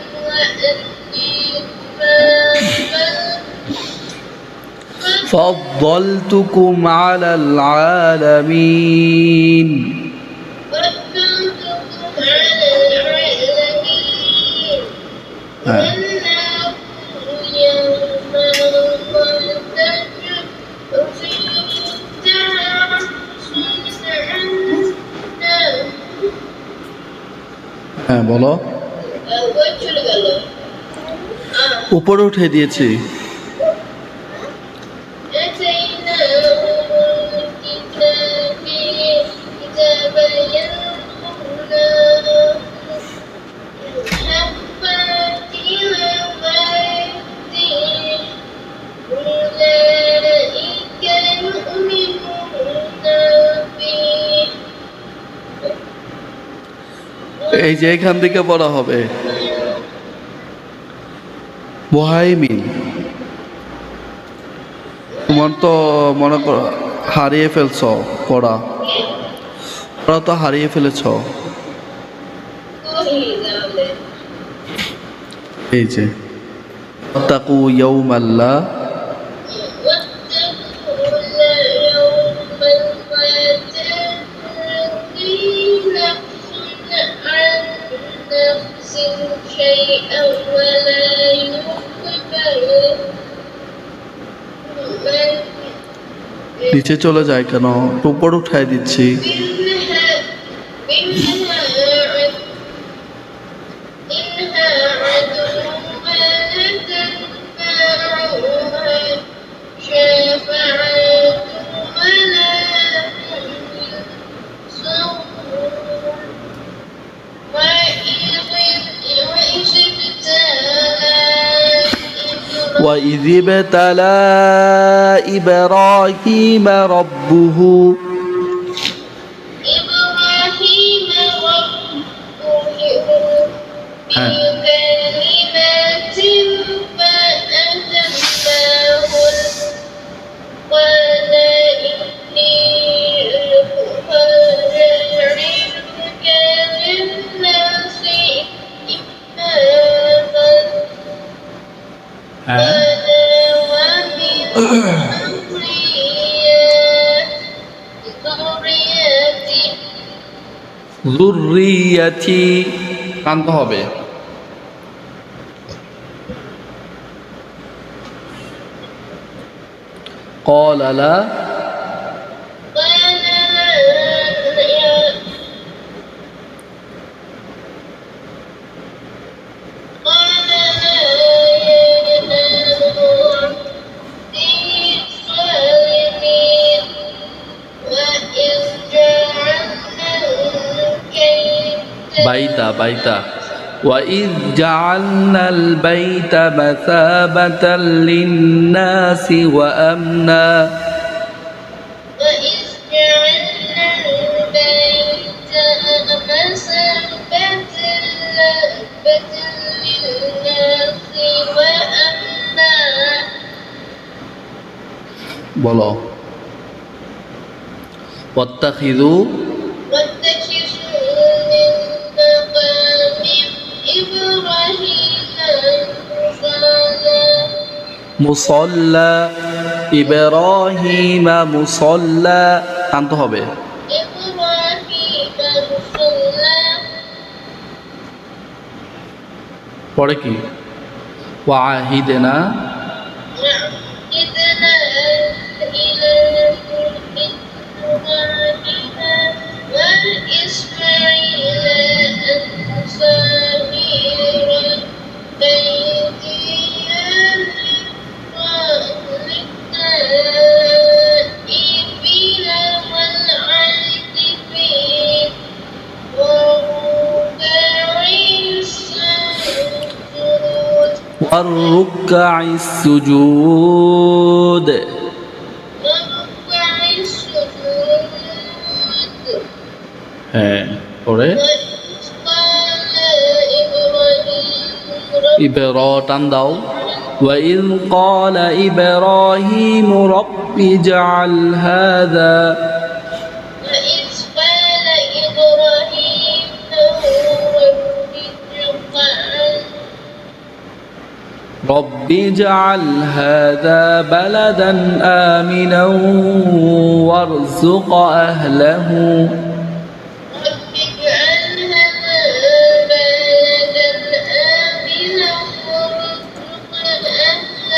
فضلتكم على العالمين فضلتكم على العالمين وأنه يوم التجد في التعصص عنا হ্যাঁ বলো ওই চলে গেল উপরে উঠে দিয়েছি এই যে এখান থেকে পড়া হবে মুহাইমিন তোমার তো মনে করো হারিয়ে ফেলছ পড়া পড়া তো হারিয়ে ফেলেছ এই যে তাকু ইয়াউমাল্লা شيئا ولا يقبل নিচে চলে যায় কেন উপর উঠাই দিচ্ছি وإذ ابتلى إبراهيم ربه بكلمات فأتماه قال إني أجعلك للناس إماما যুররিয়াতি কান্ত হবে قال لا بيتا وإذ جعلنا البيت مثابة للناس وأمنا وإذ جعلنا البيت مثابة للناس وأمنا বলো واتخذوا মুসল্লা ইব্রাহিম মুসল্লা আনতে হবে পরে কি ওয়াহিদনা والركع السجود والركع السجود হ্যাঁ পরে ইবরা টান দাও وإذ قال إبراهيم رب اجعل هذا وإذ قال إبراهيم رب اجعل هذا بلدا آمنا وارزق أهله رب اجعل هذا بلدا آمنا وارزق أهله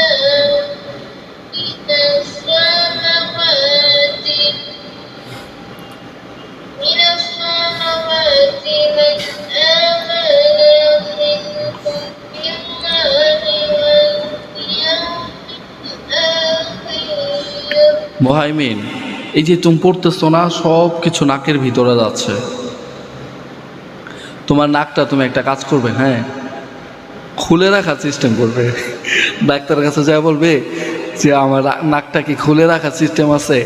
من الصالحات من آمن منكم بالله واليوم الآخر মুহাইমিন এই যে তুমি পড়তেছো না সব কিছু নাকের ভিতরে যাচ্ছে তোমার নাকটা তুমি একটা কাজ করবে হ্যাঁ খুলে রাখার সিস্টেম করবে ডাক্তারের কাছে যা বলবে যে আমার নাকটা কি খুলে রাখার সিস্টেম আছে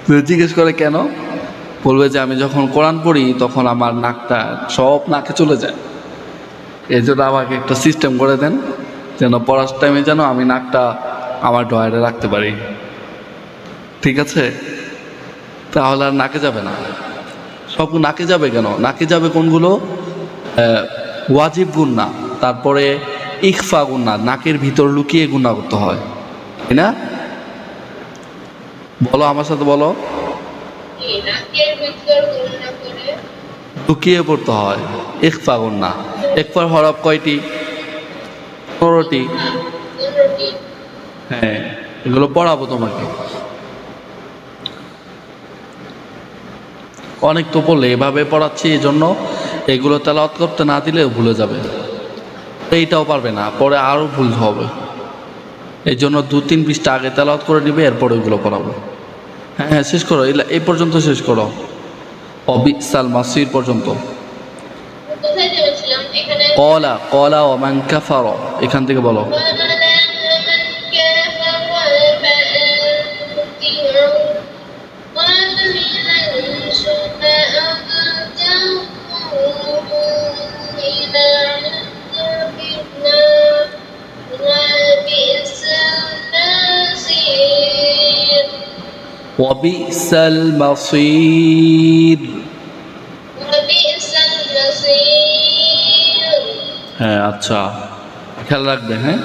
তো জিজ্ঞেস করে কেন বলবে যে আমি যখন কোরআন পড়ি তখন আমার নাকটা সব নাকে চলে যায় এই জন্য আমাকে একটা সিস্টেম করে দেন যেন পড়ার টাইমে যেন আমি নাকটা আমার ডয়ারে রাখতে পারি ঠিক আছে তাহলে আর নাকে যাবে না সব নাকে যাবে কেন নাকে যাবে কোনগুলো ওয়াজিব গুন্না তারপরে ইখফা গুন্না নাকের ভিতর লুকিয়ে গুন্না করতে হয় তাই না বলো আমার সাথে বলো নাকের ভিতর গুণনা করে লুকিয়ে পড়তে হয় ইখফা গুন্না ইখফার হরফ কয়টি 15টি 15টি হ্যাঁ এগুলো পড়াবো তোমাকে অনেক তো পড়লে এভাবে পড়াচ্ছি এই জন্য এগুলো তেলাওয়াত করতে না দিলে ভুলে যাবে এইটাও পারবে না পরে আরও ভুল হবে এই জন্য 2-3 পৃষ্ঠা আগে তেলাওয়াত করে নিবে এরপরে ওইগুলো পড়াবো হ্যাঁ হ্যাঁ শেষ করো এই পর্যন্ত শেষ করো অবিসাল মাসির পর্যন্ত কোথায় যাচ্ছিলাম এখানে কলা কলা ওমান কাফার এখান থেকে বলো وبئس المصير হ্যাঁ আচ্ছা খেয়াল রাখবে হ্যাঁ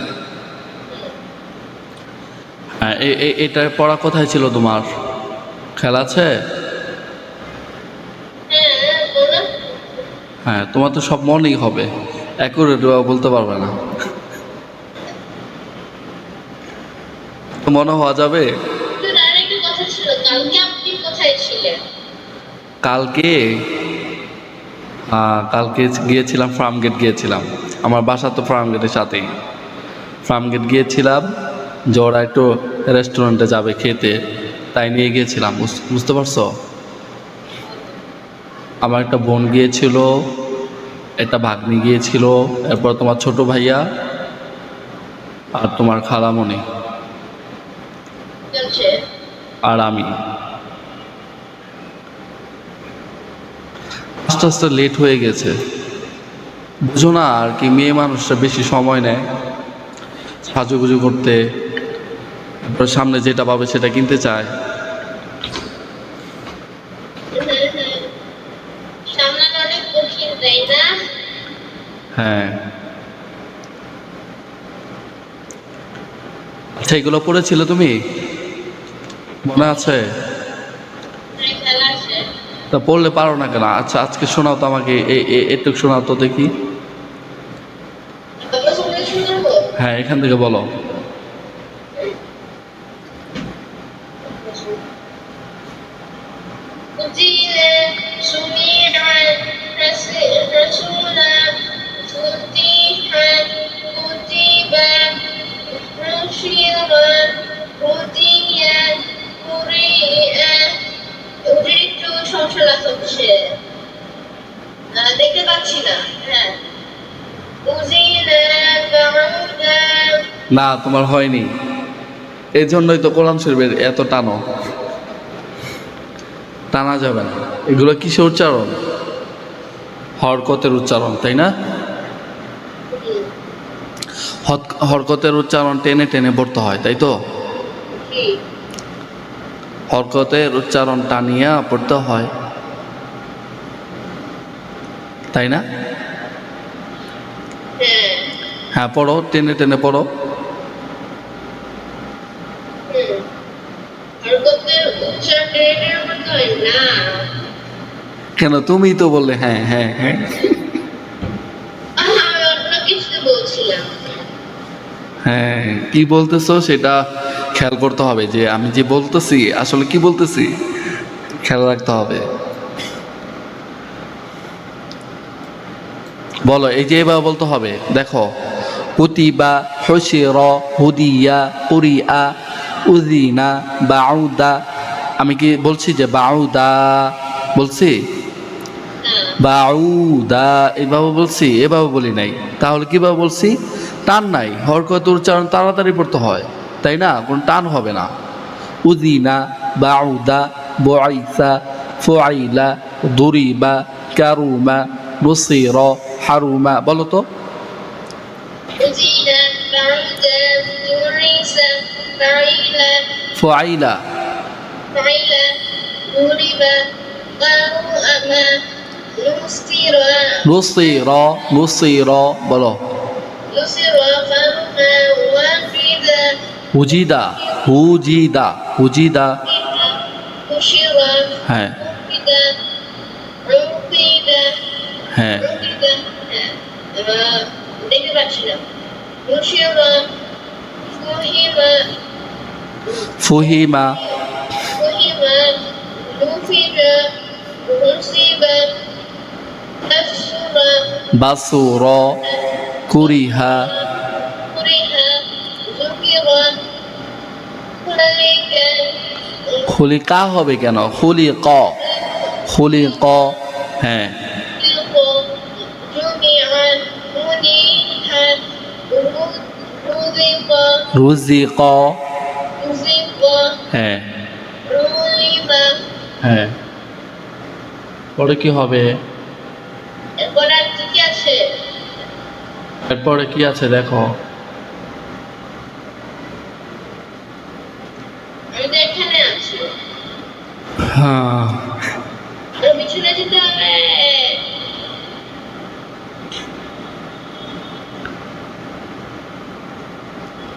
হ্যাঁ এটা পড়া কোথায় ছিল তোমার খেয়াল আছে হ্যাঁ তোমার তো সব মনেই হবে অ্যাকুরেট বলতে পারবে না তো মনে হওয়া যাবে কালকে কালকে গিয়েছিলাম ফার্মগেট গিয়েছিলাম আমার বাসা তো ফার্মগেটের সাথেই ফার্মগেট গিয়েছিলাম যে ওরা একটু রেস্টুরেন্টে যাবে খেতে তাই নিয়ে গিয়েছিলাম বুঝতে পারছো আমার একটা বোন গিয়েছিল একটা ভাগ্নি গিয়েছিল এরপর তোমার ছোট ভাইয়া আর তোমার খালামণি আর আমি আস্তে আস্তে লেট হয়ে গেছে বুঝো না আর কি মেয়ে মানুষরা বেশি সময় নেয় সাজুগুজু করতে তারপর সামনে যেটা পাবে সেটা কিনতে চায় হ্যাঁ আচ্ছা এগুলো পড়েছিলে তুমি মনে আছে তা পড়লে পারো না কেন আচ্ছা আজকে শোনাও তো আমাকে একটু শোনাও তো দেখি হ্যাঁ এখান থেকে বলো দেখতে পাচ্ছি না হ্যাঁ না তোমার হয়নি, এই জন্যই তো কোরআন শরীফের এত টানো, টানা যাবে না। এগুলো কিসের উচ্চারণ? হরকতের উচ্চারণ, তাই না? হরকতের উচ্চারণ টেনে টেনে পড়তে হয়, তাই তো? কি হরকতের উচ্চারণ টানিয়া পড়তে হয়, তাই না? হ্যাঁ হ্যাঁ, পড়ো, টেনে টেনে পড়ো। হরকতের উচ্চারণ টেনে করতে হয় না। কেন, তুমি তো বললে হ্যাঁ হ্যাঁ হ্যাঁ। আমি অন্য কিছু বলছিলাম। হ্যাঁ, কি বলতেছো সেটা খেয়াল করতে হবে, যে আমি যে বলতেছি আসলে কি বলতেছি খেয়াল রাখতে হবে। বলো, এই যে এবার বলতে হবে, দেখো, কুতিবা, হুশিরা, হুদিয়া, কুরিআ, উযিনা, বাউদা। আমি কি বলছি যে বাউদা বলছি? বাউদা এভাবে বলছি, এভাবে বলি নাই। তাহলে কিভাবে বলছি? টান নাই, হরকত উচ্চারণ তাড়াতাড়ি পড়তে হয়, তাই না? কোন টান হবে না। উযিনা, বাউদা, বুআইসা, ফুআইলা, দুরিবা, কারুমা, নুসিরা, হারুমা। বলো তো। উযিনা, বাউদা, দুরিসা, ফাইলা, ফুআইলা, ফাইলা, দুরিবা, কারুমা, নুসিরা, নুসিরা, নুসিরা। বলো। নুসিরা, ফারুমা, ওয়াফিদা, হুজিদা, হুজিদা, হুজিদা। হুশিরা, হ্যাঁ উকিদা, উকিদা, হ্যাঁ উকিদা। দেখতে পাচ্ছি না। নুশিরা, ফুহিমা, ফুহিমা, ফুহিমা, নুফিরা, নুসিবা, তাসুরা, বাসুরা, কুরিহা। কুরিহা, যুকিরা, খুলিকা, খুলিকা হবে কেন? খুলিক, খুলিক। হ্যাঁ, جمع منيح رزق রুজিক। رزق হ্যাঁ رغب। হ্যাঁ, পরে কি হবে? এরপর আর কি কি আছে? এরপরে কি আছে দেখো। আমি তো এখানে আছি, হ্যাঁ, আর পিছনে যেতে হবে।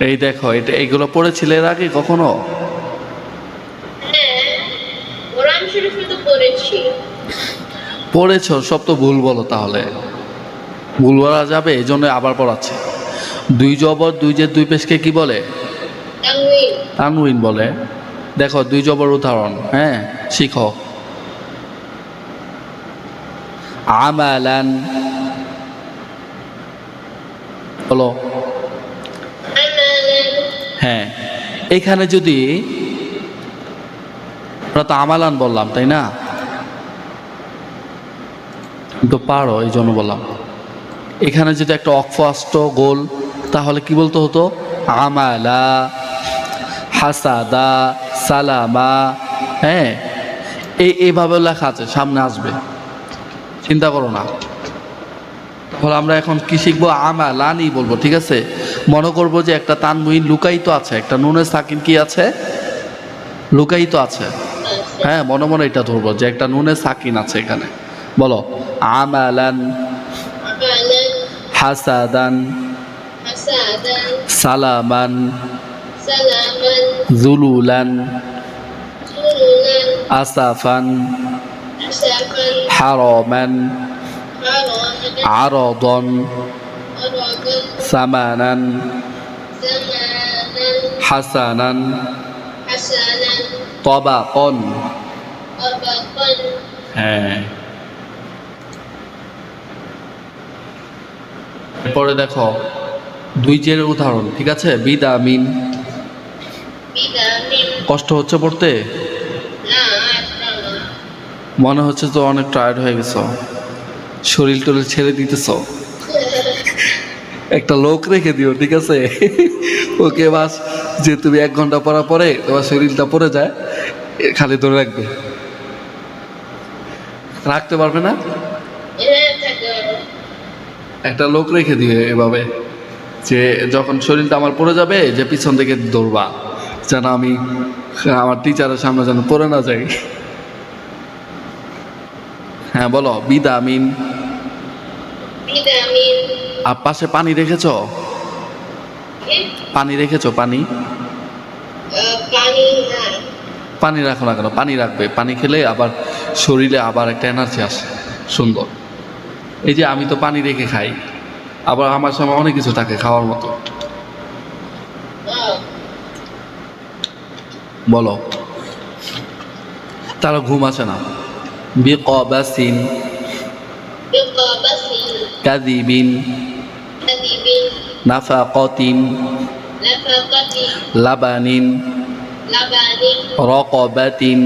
এই দেখো, এটা এগুলো পড়েছিলে এর আগে কখনো? হ্যাঁ, কোরআন শরীফে তো পড়েছি। পড়েছো, সব তো ভুল বলো তাহলে। ভুল বলা যাবে, এই জন্য আবার পড়াচ্ছে। দুই জবর দুই জের দুই পেশকে কি বলে? তানওয়িন। তানউইন বলে। দেখো, দুই জবর উদাহরণ, হ্যাঁ, শিখো। আমালান। বলো। আমালান, হ্যাঁ, এখানে যদি আমরা তো আমালান বললাম, তাই না? তো পারো, এই জন্য বললাম। এখানে যদি একটা অক্ষ আসতো গোল, তাহলে কি বলতে হতো? আমালা, হাসাদা, সালামা। হ্যাঁ, এইভাবে লেখা আছে, সামনে আসবে, চিন্তা করো না। তাহলে আমরা এখন কি শিখবো? আমালানি বলবো, ঠিক আছে? মনে করবো যে একটা তানমুইন লুকায়িত আছে, একটা নুনের সাকিন কি আছে? লুকায়িত আছে। হ্যাঁ, মনে মনে এটা ধরবো যে একটা নুনের সাকিন আছে এখানে। বলো, আমালান, আমালান, হাসাদান, হাসাদান, সালামান, সালামান, জুলুলান, সুলুলান, আসাফান, আসাফান, হারামান, হারামান, আরদন, আরাদান, সামানান, জামানান, হাসানান, হাসানান, তবাকন। আবাকান। হ্যাঁ, এরপরে দেখো দুই জের উদাহরণ, ঠিক আছে? বিদামিন। বিদামিন। কষ্ট হচ্ছে পড়তে? না, একটা না। মনে হচ্ছে তো অনেক টায়ার্ড হয়ে গেছো, শরীর টরিল ছেড়ে দিতেছ। একটা লোক রেখে দিও, ঠিক আছে? ওকে বাস, যে তুমি 1 ঘন্টা পড়া পরে তোমার শরীরটা পড়ে যায়, খালি ধরে রাখবে। রাখতে পারবে না? হ্যাঁ থাকতে পারবো। একটা লোক রেখে দিও এভাবে, যে যখন শরীরটা আমার পড়ে যাবে, যে পিছন থেকে ধরবা, যেন আমি আমার টিচারের সামনে যেন পড়ে না যাই। হ্যাঁ বলো, বিদামিন। ভিটামিন। আর পাশে পানি রেখেছো? পানি রেখেছো? পানি পানি না। পানি রাখো না কেন? পানি রাখবে, পানি খেলে আবার শরীরে আবার একটা এনার্জি আসে, সুন্দর। এই যে আমি তো পানি রেখে খাই, আবার আমার সময় অনেক কিছু থাকে খাওয়ার মতো। বলো, তারা ঘুম আসে না। বিকবাসিন, বিকাবাসিন। কাযিবিন, কাযিবিন। নাফাকাতিন, নাফাকাতিন। লাবানিন, লাবানিন। রাকাবাতিন,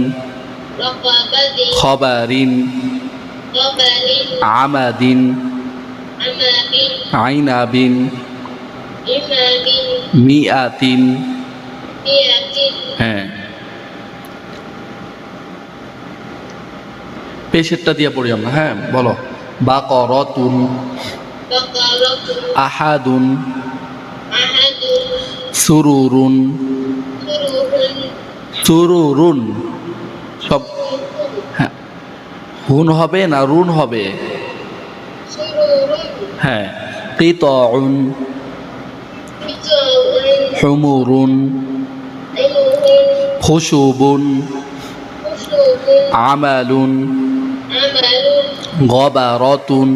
রাকাবাতিন। খবারিন, খাবারিন। আমাদিন, আমাদিন। আইনাবিন, ইমাদিন। মিআতিন। মিয়াতিন। হ্যাঁ, পেশেরটা দিয়ে পড়ি আমরা। হ্যাঁ বলো, বাকরাতুন, বাকারাতুন। আহাদুন, আহাদুন। সুরুরুন, সুরুহুন। সুরুরুন। সব হ্যাঁ, হুন হবে না রুন হবে? সুরুরুন। হ্যাঁ, কিতাউন, বিকাউন। হুমুরুন, ইলুহুন। খুশুবুন, খুশুবুন। আমালুন, আমালুন। গবারাতুন,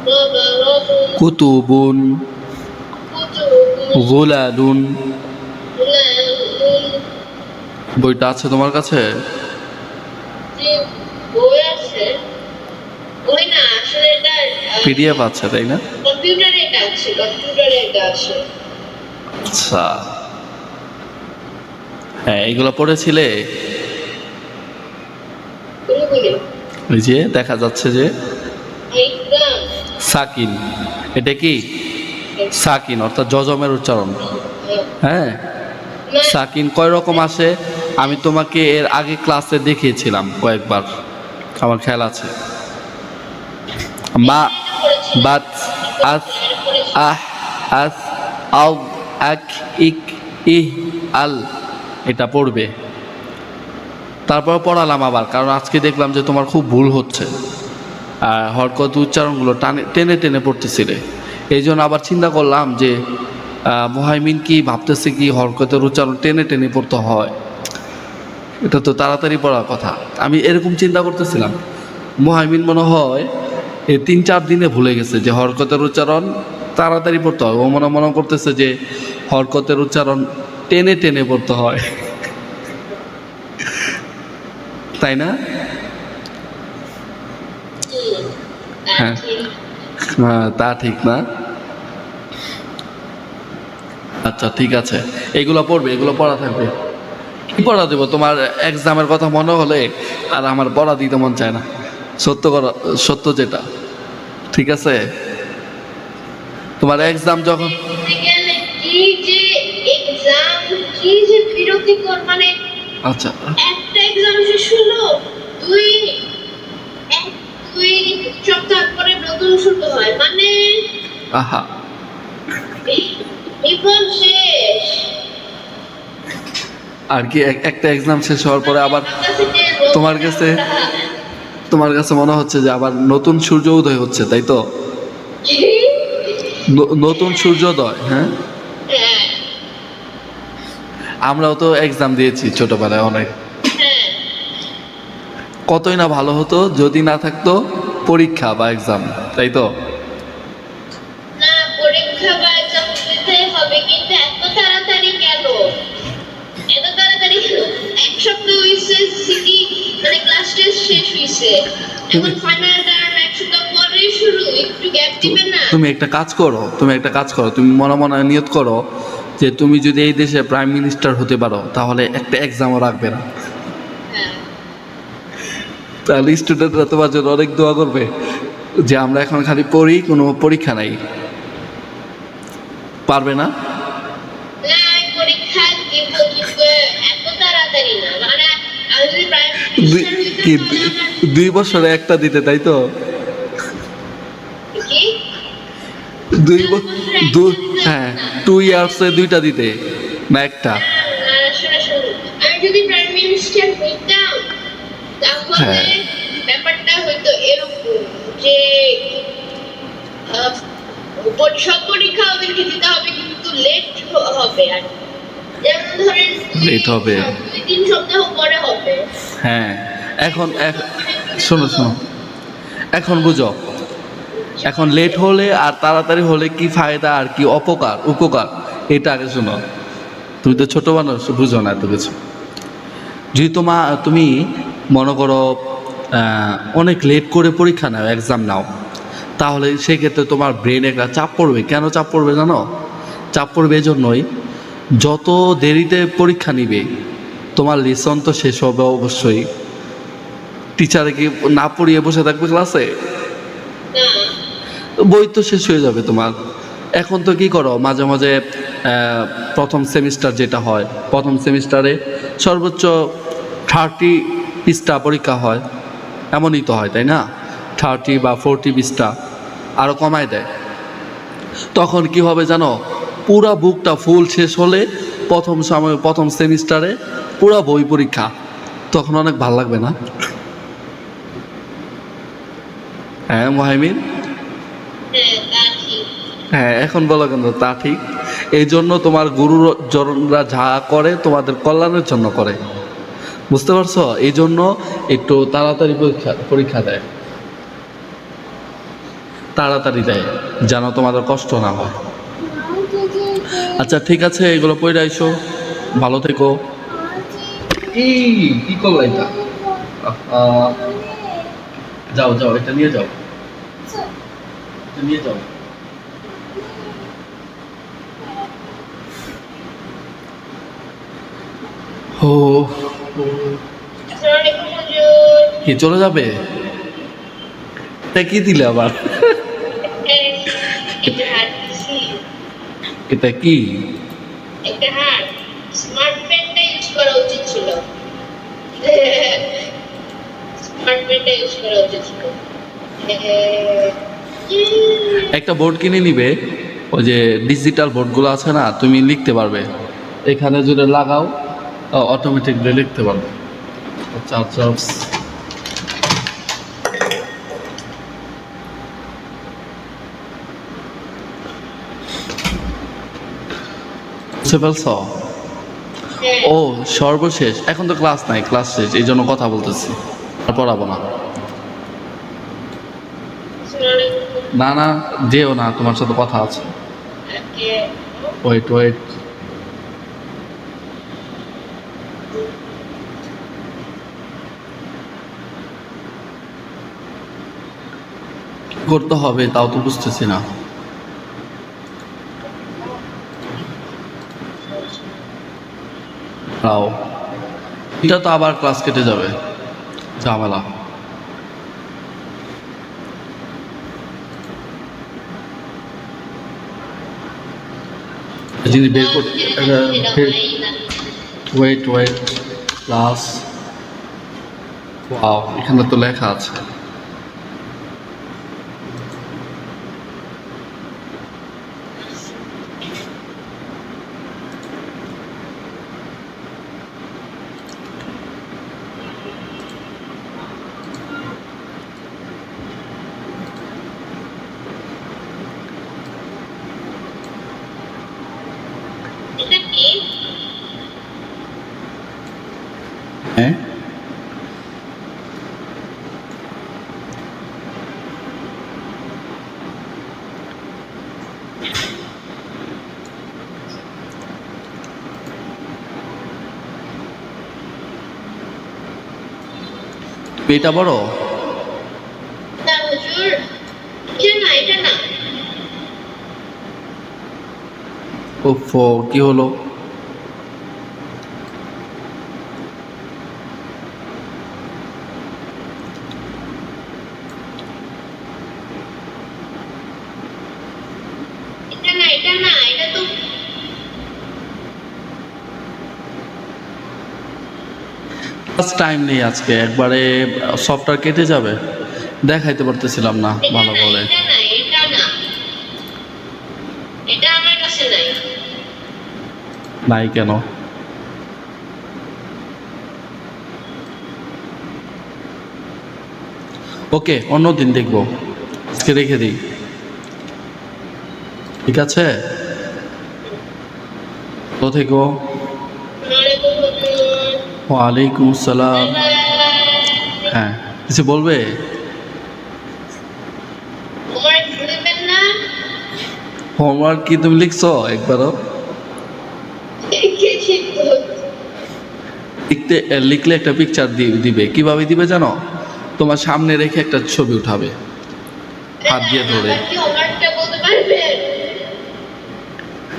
গাবারাতুন। কুতুবুন, কুতুবুন। গুলালুন। গুলালুন। বইটা আছে তোমার কাছে? জি, বই আছে। বই না, আসলে এটা পিডিএফ আছে তাই না? কম্পিউটারে এটা আছে, কম্পিউটারে এটা আছে। আচ্ছা, হ্যাঁ এগুলো পড়েছিলে? কোনগুলি? ওই যে দেখা যাচ্ছে যে একদম। সাকিন, এটা কি সাকিন অর্থাৎ জজমের উচ্চারণ। হ্যাঁ, না, সাকিন কয় রকম আসে আমি তোমাকে এর আগে ক্লাসে দেখিয়েছিলাম কয়েকবার, আমার খেয়াল আছে। মা, বাত, আস, আহ, আস, আও, আক, ইক, ইহ, আল, এটা পড়বে। তারপর পড়ালাম আবার, কারণ আজকে দেখলাম যে তোমার খুব ভুল হচ্ছে, আর হরকত উচ্চারণগুলো টেনে টেনে পড়তেছিলে। এই জন্য আবার চিন্তা করলাম যে মুহাইমিন কি ভাবতেছে কি হরকতের উচ্চারণ টেনে টেনে পড়তে হয়, এটা তো তাড়াতাড়ি পড়ার কথা। আমি এরকম চিন্তা করতেছিলাম, মুহাইমিন মনে হয় এই 3-4 দিনে ভুলে গেছে যে হরকতের উচ্চারণ তাড়াতাড়ি পড়তে হয়। ও মনে করতেছে যে হরকতের উচ্চারণ টেনে টেনে পড়তে হয়, তাই না? হ্যাঁ, হ্যাঁ তা ঠিক না। আচ্ছা ঠিক আছে, এগুলো পড়বে, এগুলো পড়া থাকবে। কি পড়া দেবো তোমার এক্সামের কথা মনে হলে আর আমার পড়া দিতে মন চায় না, সত্য যেটা। ঠিক আছে, তোমার এক্সাম যখন গেলে কি যে এক্সাম, কি যে বিরক্তিকর, মানে আচ্ছা একটা এক্সাম শেষ হলো, দুই সপ্তাহ পরে নতুন শুরু হয়, মানে আহা, জীবন শেষ। আর কি একটা এক্সাম শেষ হওয়ার পরে আবার তোমার কাছে মনে হচ্ছে যে আবার নতুন সূর্য উদয় হচ্ছে, তাই তো? নতুন সূর্যোদয়। হ্যাঁ, হ্যাঁ, আমরাও তো এক্সাম দিয়েছি ছোটবেলায় অনেক, হ্যাঁ, কতই না ভালো হতো যদি না থাকতো পরীক্ষা বা এক্সাম, তাই তো? না পরীক্ষা বা এক্সাম দিতে হবে, কিন্তু এত তাড়াতাড়ি কেন? এত তাড়াতাড়ি কেন? এক সপ্তাহ হইছে সিটি, মানে ক্লাস টেস্ট শেষ হইছে, এখন ফাইনাল টার্ম এক সপ্তাহ পরে শুরু, একটু গ্যাপ দিবেন না? তুমি একটা কাজ করো, তুমি মনে মনে নিয়ত করো যে তুমি যদি এই দেশে প্রাইম মিনিস্টার হতে পারো তাহলে একটা এক্সামও রাখবে না, হ্যাঁ, তাহলে স্টুডেন্টরা তোমার জন্য অনেক দোয়া করবে যে আমরা এখন খালি পড়ি, কোনো পরীক্ষা নাই। পারবে না? না, আমি পরীক্ষা দিব কিন্তু এত তাড়াতাড়ি না, মানে আমি যদি প্রাইম দুই- মিনিস্টার কি হইতাম তাহলে আমার 2 বছরে একটা দিতে, তাই তো? কি দুই 10 ব- বছরে দু- একটা দিতে হ্যাঁ, না। 2 ইয়ার্সে 2টা দিতে, না একটা? না, শোনো, শোনো, আমি যদি প্রাইম মিনিস্টার হইতাম তাহলে হ্যাঁ। ব্যাপারটা হয়তো এরকম যে আহ, সব পরীক্ষা ওদেরকে দিতে হবে কিন্তু লেট হবে আর কি। যেমন ধরেন Late হবে। 2-3 সপ্তাহ পরে হবে। হ্যাঁ, এখন শোনো শোনো, এখন বুঝো, এখন লেট হলে আর তাড়াতাড়ি হলে কি ফায়দা আর কি অপকার উপকার, এটা আগে শোনো। তুমি তো ছোট মানুষ, বুঝো না এত কিছু। যদি তুমি মনে করো অনেক লেট করে পরীক্ষা নাও, এক্সাম নাও, তাহলে সেক্ষেত্রে তোমার ব্রেনে একটা চাপ পড়বে। কেন চাপ পড়বে জানো? চাপ পড়বে এই জন্যই, যত দেরিতে পরীক্ষা নিবে তোমার লিসন তো শেষ হবে অবশ্যই। টিচারে কি না পড়িয়ে বসে থাকবে ক্লাসে? না, বই তো শেষ হয়ে যাবে তোমার। এখন তো কি করো, মাঝে মাঝে প্রথম সেমিস্টার যেটা হয়, প্রথম সেমিস্টারে সর্বোচ্চ 30 পৃষ্ঠা পরীক্ষা হয়, এমনই তো হয় তাই না? 30 বা 40 পৃষ্ঠা আরও কমায় দেয়। তখন কি হবে জানো? পুরা বুকটা ফুল শেষ হলে প্রথম সেমিস্টারে পুরা বই পরীক্ষা, তখন অনেক ভালো লাগবে না? হ্যাঁ মুহাইমিন, হ্যাঁ, তা ঠিক। হ্যাঁ এখন বলো কেন তা ঠিক? এই জন্য তোমার গুরুজনরা যা করে তোমাদের কল্যাণের জন্য করে, বুঝতে পারছো? এই জন্য একটু তাড়াতাড়ি পরীক্ষা দেয়, তাড়াতাড়ি দেয়, যেন তোমাদের কষ্ট না হয়। আচ্ছা ঠিক আছে, এগুলো পড়ে আইসো, ভালো থেকো। কি করলা এটা? যাও যাও, এটা নিয়ে যাও, এটা নিয়ে যাও। ও, আসসালামু আলাইকুম হুজুর। কি চলে যাবে? এটা কি দিলে আবার? একটা হাত দিছি, এটা কি? একটা হাত। স্মার্ট পেনটা ইউজ করা উচিত ছিল। স্মার্ট পেনটা ইউজ করা উচিত ছিল। একটা বোর্ড কিনে নিবে, ওই যে ডিজিটাল বোর্ডগুলো আছে না, তুমি লিখতে পারবে, এখানে যদি লাগাও অটোমেটিকলি লিখতে পারবে। চার্জার বুঝতে পারছ? ও সর্বশেষ, এখন তো ক্লাস নাই, ক্লাস শেষ, এই জন্য কথা বলতেছি, আর পড়াবো না। না না, যেও না, তোমার সাথে কথা আছে। ওয়েট ওয়েট, করতে হবে তাও তো বুঝতেছি না। তাও এটা তো আবার ক্লাস কেটে যাবে, ঝামেলা। যিনি বের করতে, ওয়েট ওয়েট, ক্লাস, ওয়াও, এখানে তো লেখা আছে। এটা কি? হ্যাঁ, এটা বড়। না হুজুর, এটা না, এটা না। উফ, কি হলো? এটা না, এটা না, এটা তো ফার্স্ট টাইম নেই আজকে, একবারে সফটওয়্যার কেটে যাবে, দেখাইতে পারতেছিলাম না এটা ভালো না, করে। এটা না, এটা না, এটা আমার কাছে নাই। নাই কেন? ওকে, অন্যদিন দেখবো, আজকে রেখে দিই, ঠিক আছে? তো থেকো। ওয়ালাইকুম আসসালাম। হ্যাঁ, কিছু বলবে? তোমার ভুলবেন না। হোমওয়ার্ক কি তুমি লিখছো একবারও? দেখেছি তো। লিখলে একটা পিকচার দিবে, কিভাবে দিবে জানো? তোমার সামনে রেখে একটা ছবি উঠাবে হাত দিয়ে ধরে। আবার কি হোমওয়ার্কটা বলতে পারবেন?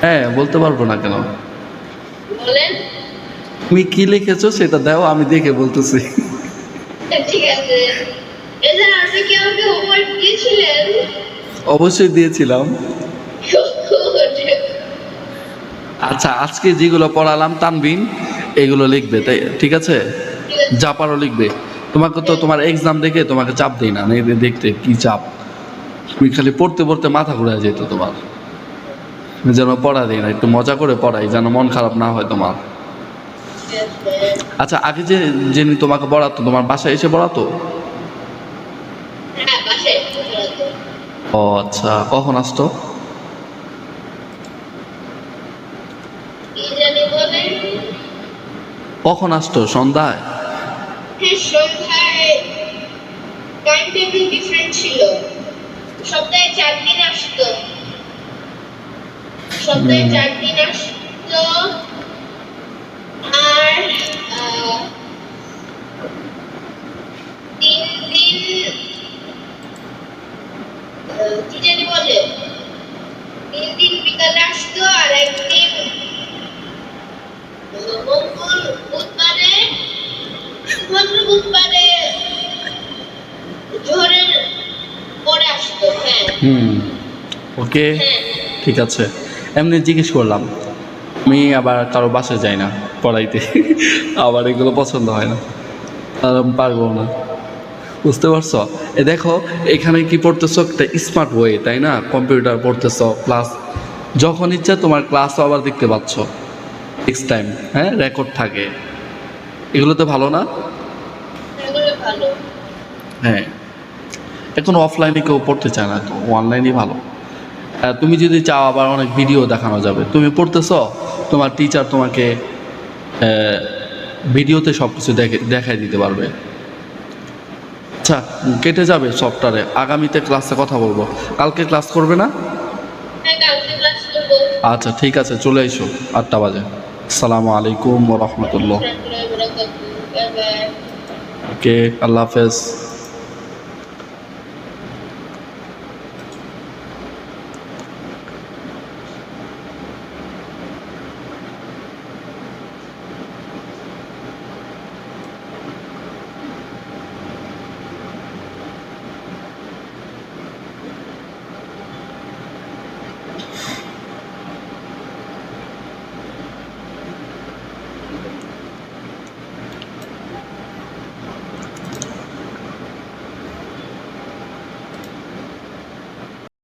হ্যাঁ, বলতে পারবো না কেন? বলেন। তুমি কি লিখেছো সেটা দাও, আমি দেখে বলতেছি। ঠিক আছে। এজন্য আপনি কি আমাকে হোমওয়ার্ক দিয়েছিলেন? অবশ্যই দিয়েছিলাম। আচ্ছা, আজকে যেগুলো পড়ালাম তানবিন, এগুলো লিখবে, তাই ঠিক আছে? যা পারো লিখবে। তোমাকে তো তোমার এক্সাম দেখে তোমাকে চাপ দিই না, দেখতে কি চাপ, তুমি খালি পড়তে পড়তে মাথা ঘুরে যেত তোমার। যেন পড়া দিই না, একটু মজা করে পড়াই, যেন মন খারাপ না হয় তোমার। আচ্ছা, আগে যে যিনি তোমাকে পড়াতো তোমার বাসায় এসে পড়াতো? হ্যাঁ, বাসায়। ও আচ্ছা, কখন আসতো? কি জানি বলেন? কখন আসতো? সন্ধ্যায়? হ্যাঁ, সন্ধ্যায়। টাইম টেবিল ডিফারেন্ট ছিল। সপ্তাহে 4 দিন আসতো। সপ্তাহে 4 দিন আসতো। আর 3 দিন কি জানি বলে, 3 দিন বিকালে আসতো, আর একদিন মঙ্গল বুধবারে, শুধুমাত্র বুধবারে জোহরের পরে আসতো। হ্যাঁ ওকে, হ্যাঁ। ঠিক আছে। এমনি জিজ্ঞেস করলাম, আমি আবার কারো বাসায় যাই না পড়াইতে, আবার এগুলো পছন্দ হয় না, আর আমি পারবো না, বুঝতে পারছো? এ দেখো, এখানে কি পড়তেছো, একটা স্মার্ট ওয়ে, তাই না? কম্পিউটার পড়তেছো, প্লাস যখন ইচ্ছা তোমার ক্লাসও আবার দেখতে পাচ্ছ নেক্সট টাইম, হ্যাঁ, রেকর্ড থাকে, এগুলো তো ভালো না? এগুলো ভালো। হ্যাঁ, এখন অফলাইনে কেউ পড়তে চায় না, তো অনলাইনই ভালো। তুমি যদি চাও আবার অনেক ভিডিও দেখানো যাবে, তুমি পড়তেছো, তোমার টিচার তোমাকে ভিডিওতে সব কিছু দেখাই দিতে পারবে। আচ্ছা, কেটে যাবে সফটওয়্যারে, আগামীতে ক্লাসে কথা বলবো। কালকে ক্লাস করবে না? হ্যাঁ, কালকে ক্লাস করবো। আচ্ছা, ঠিক আছে, চলে এসো 8টা বাজে। আসসালামু আলাইকুম ওয়া রাহমাতুল্লাহ। Bye bye. ওকে, আল্লাহ হাফেজ।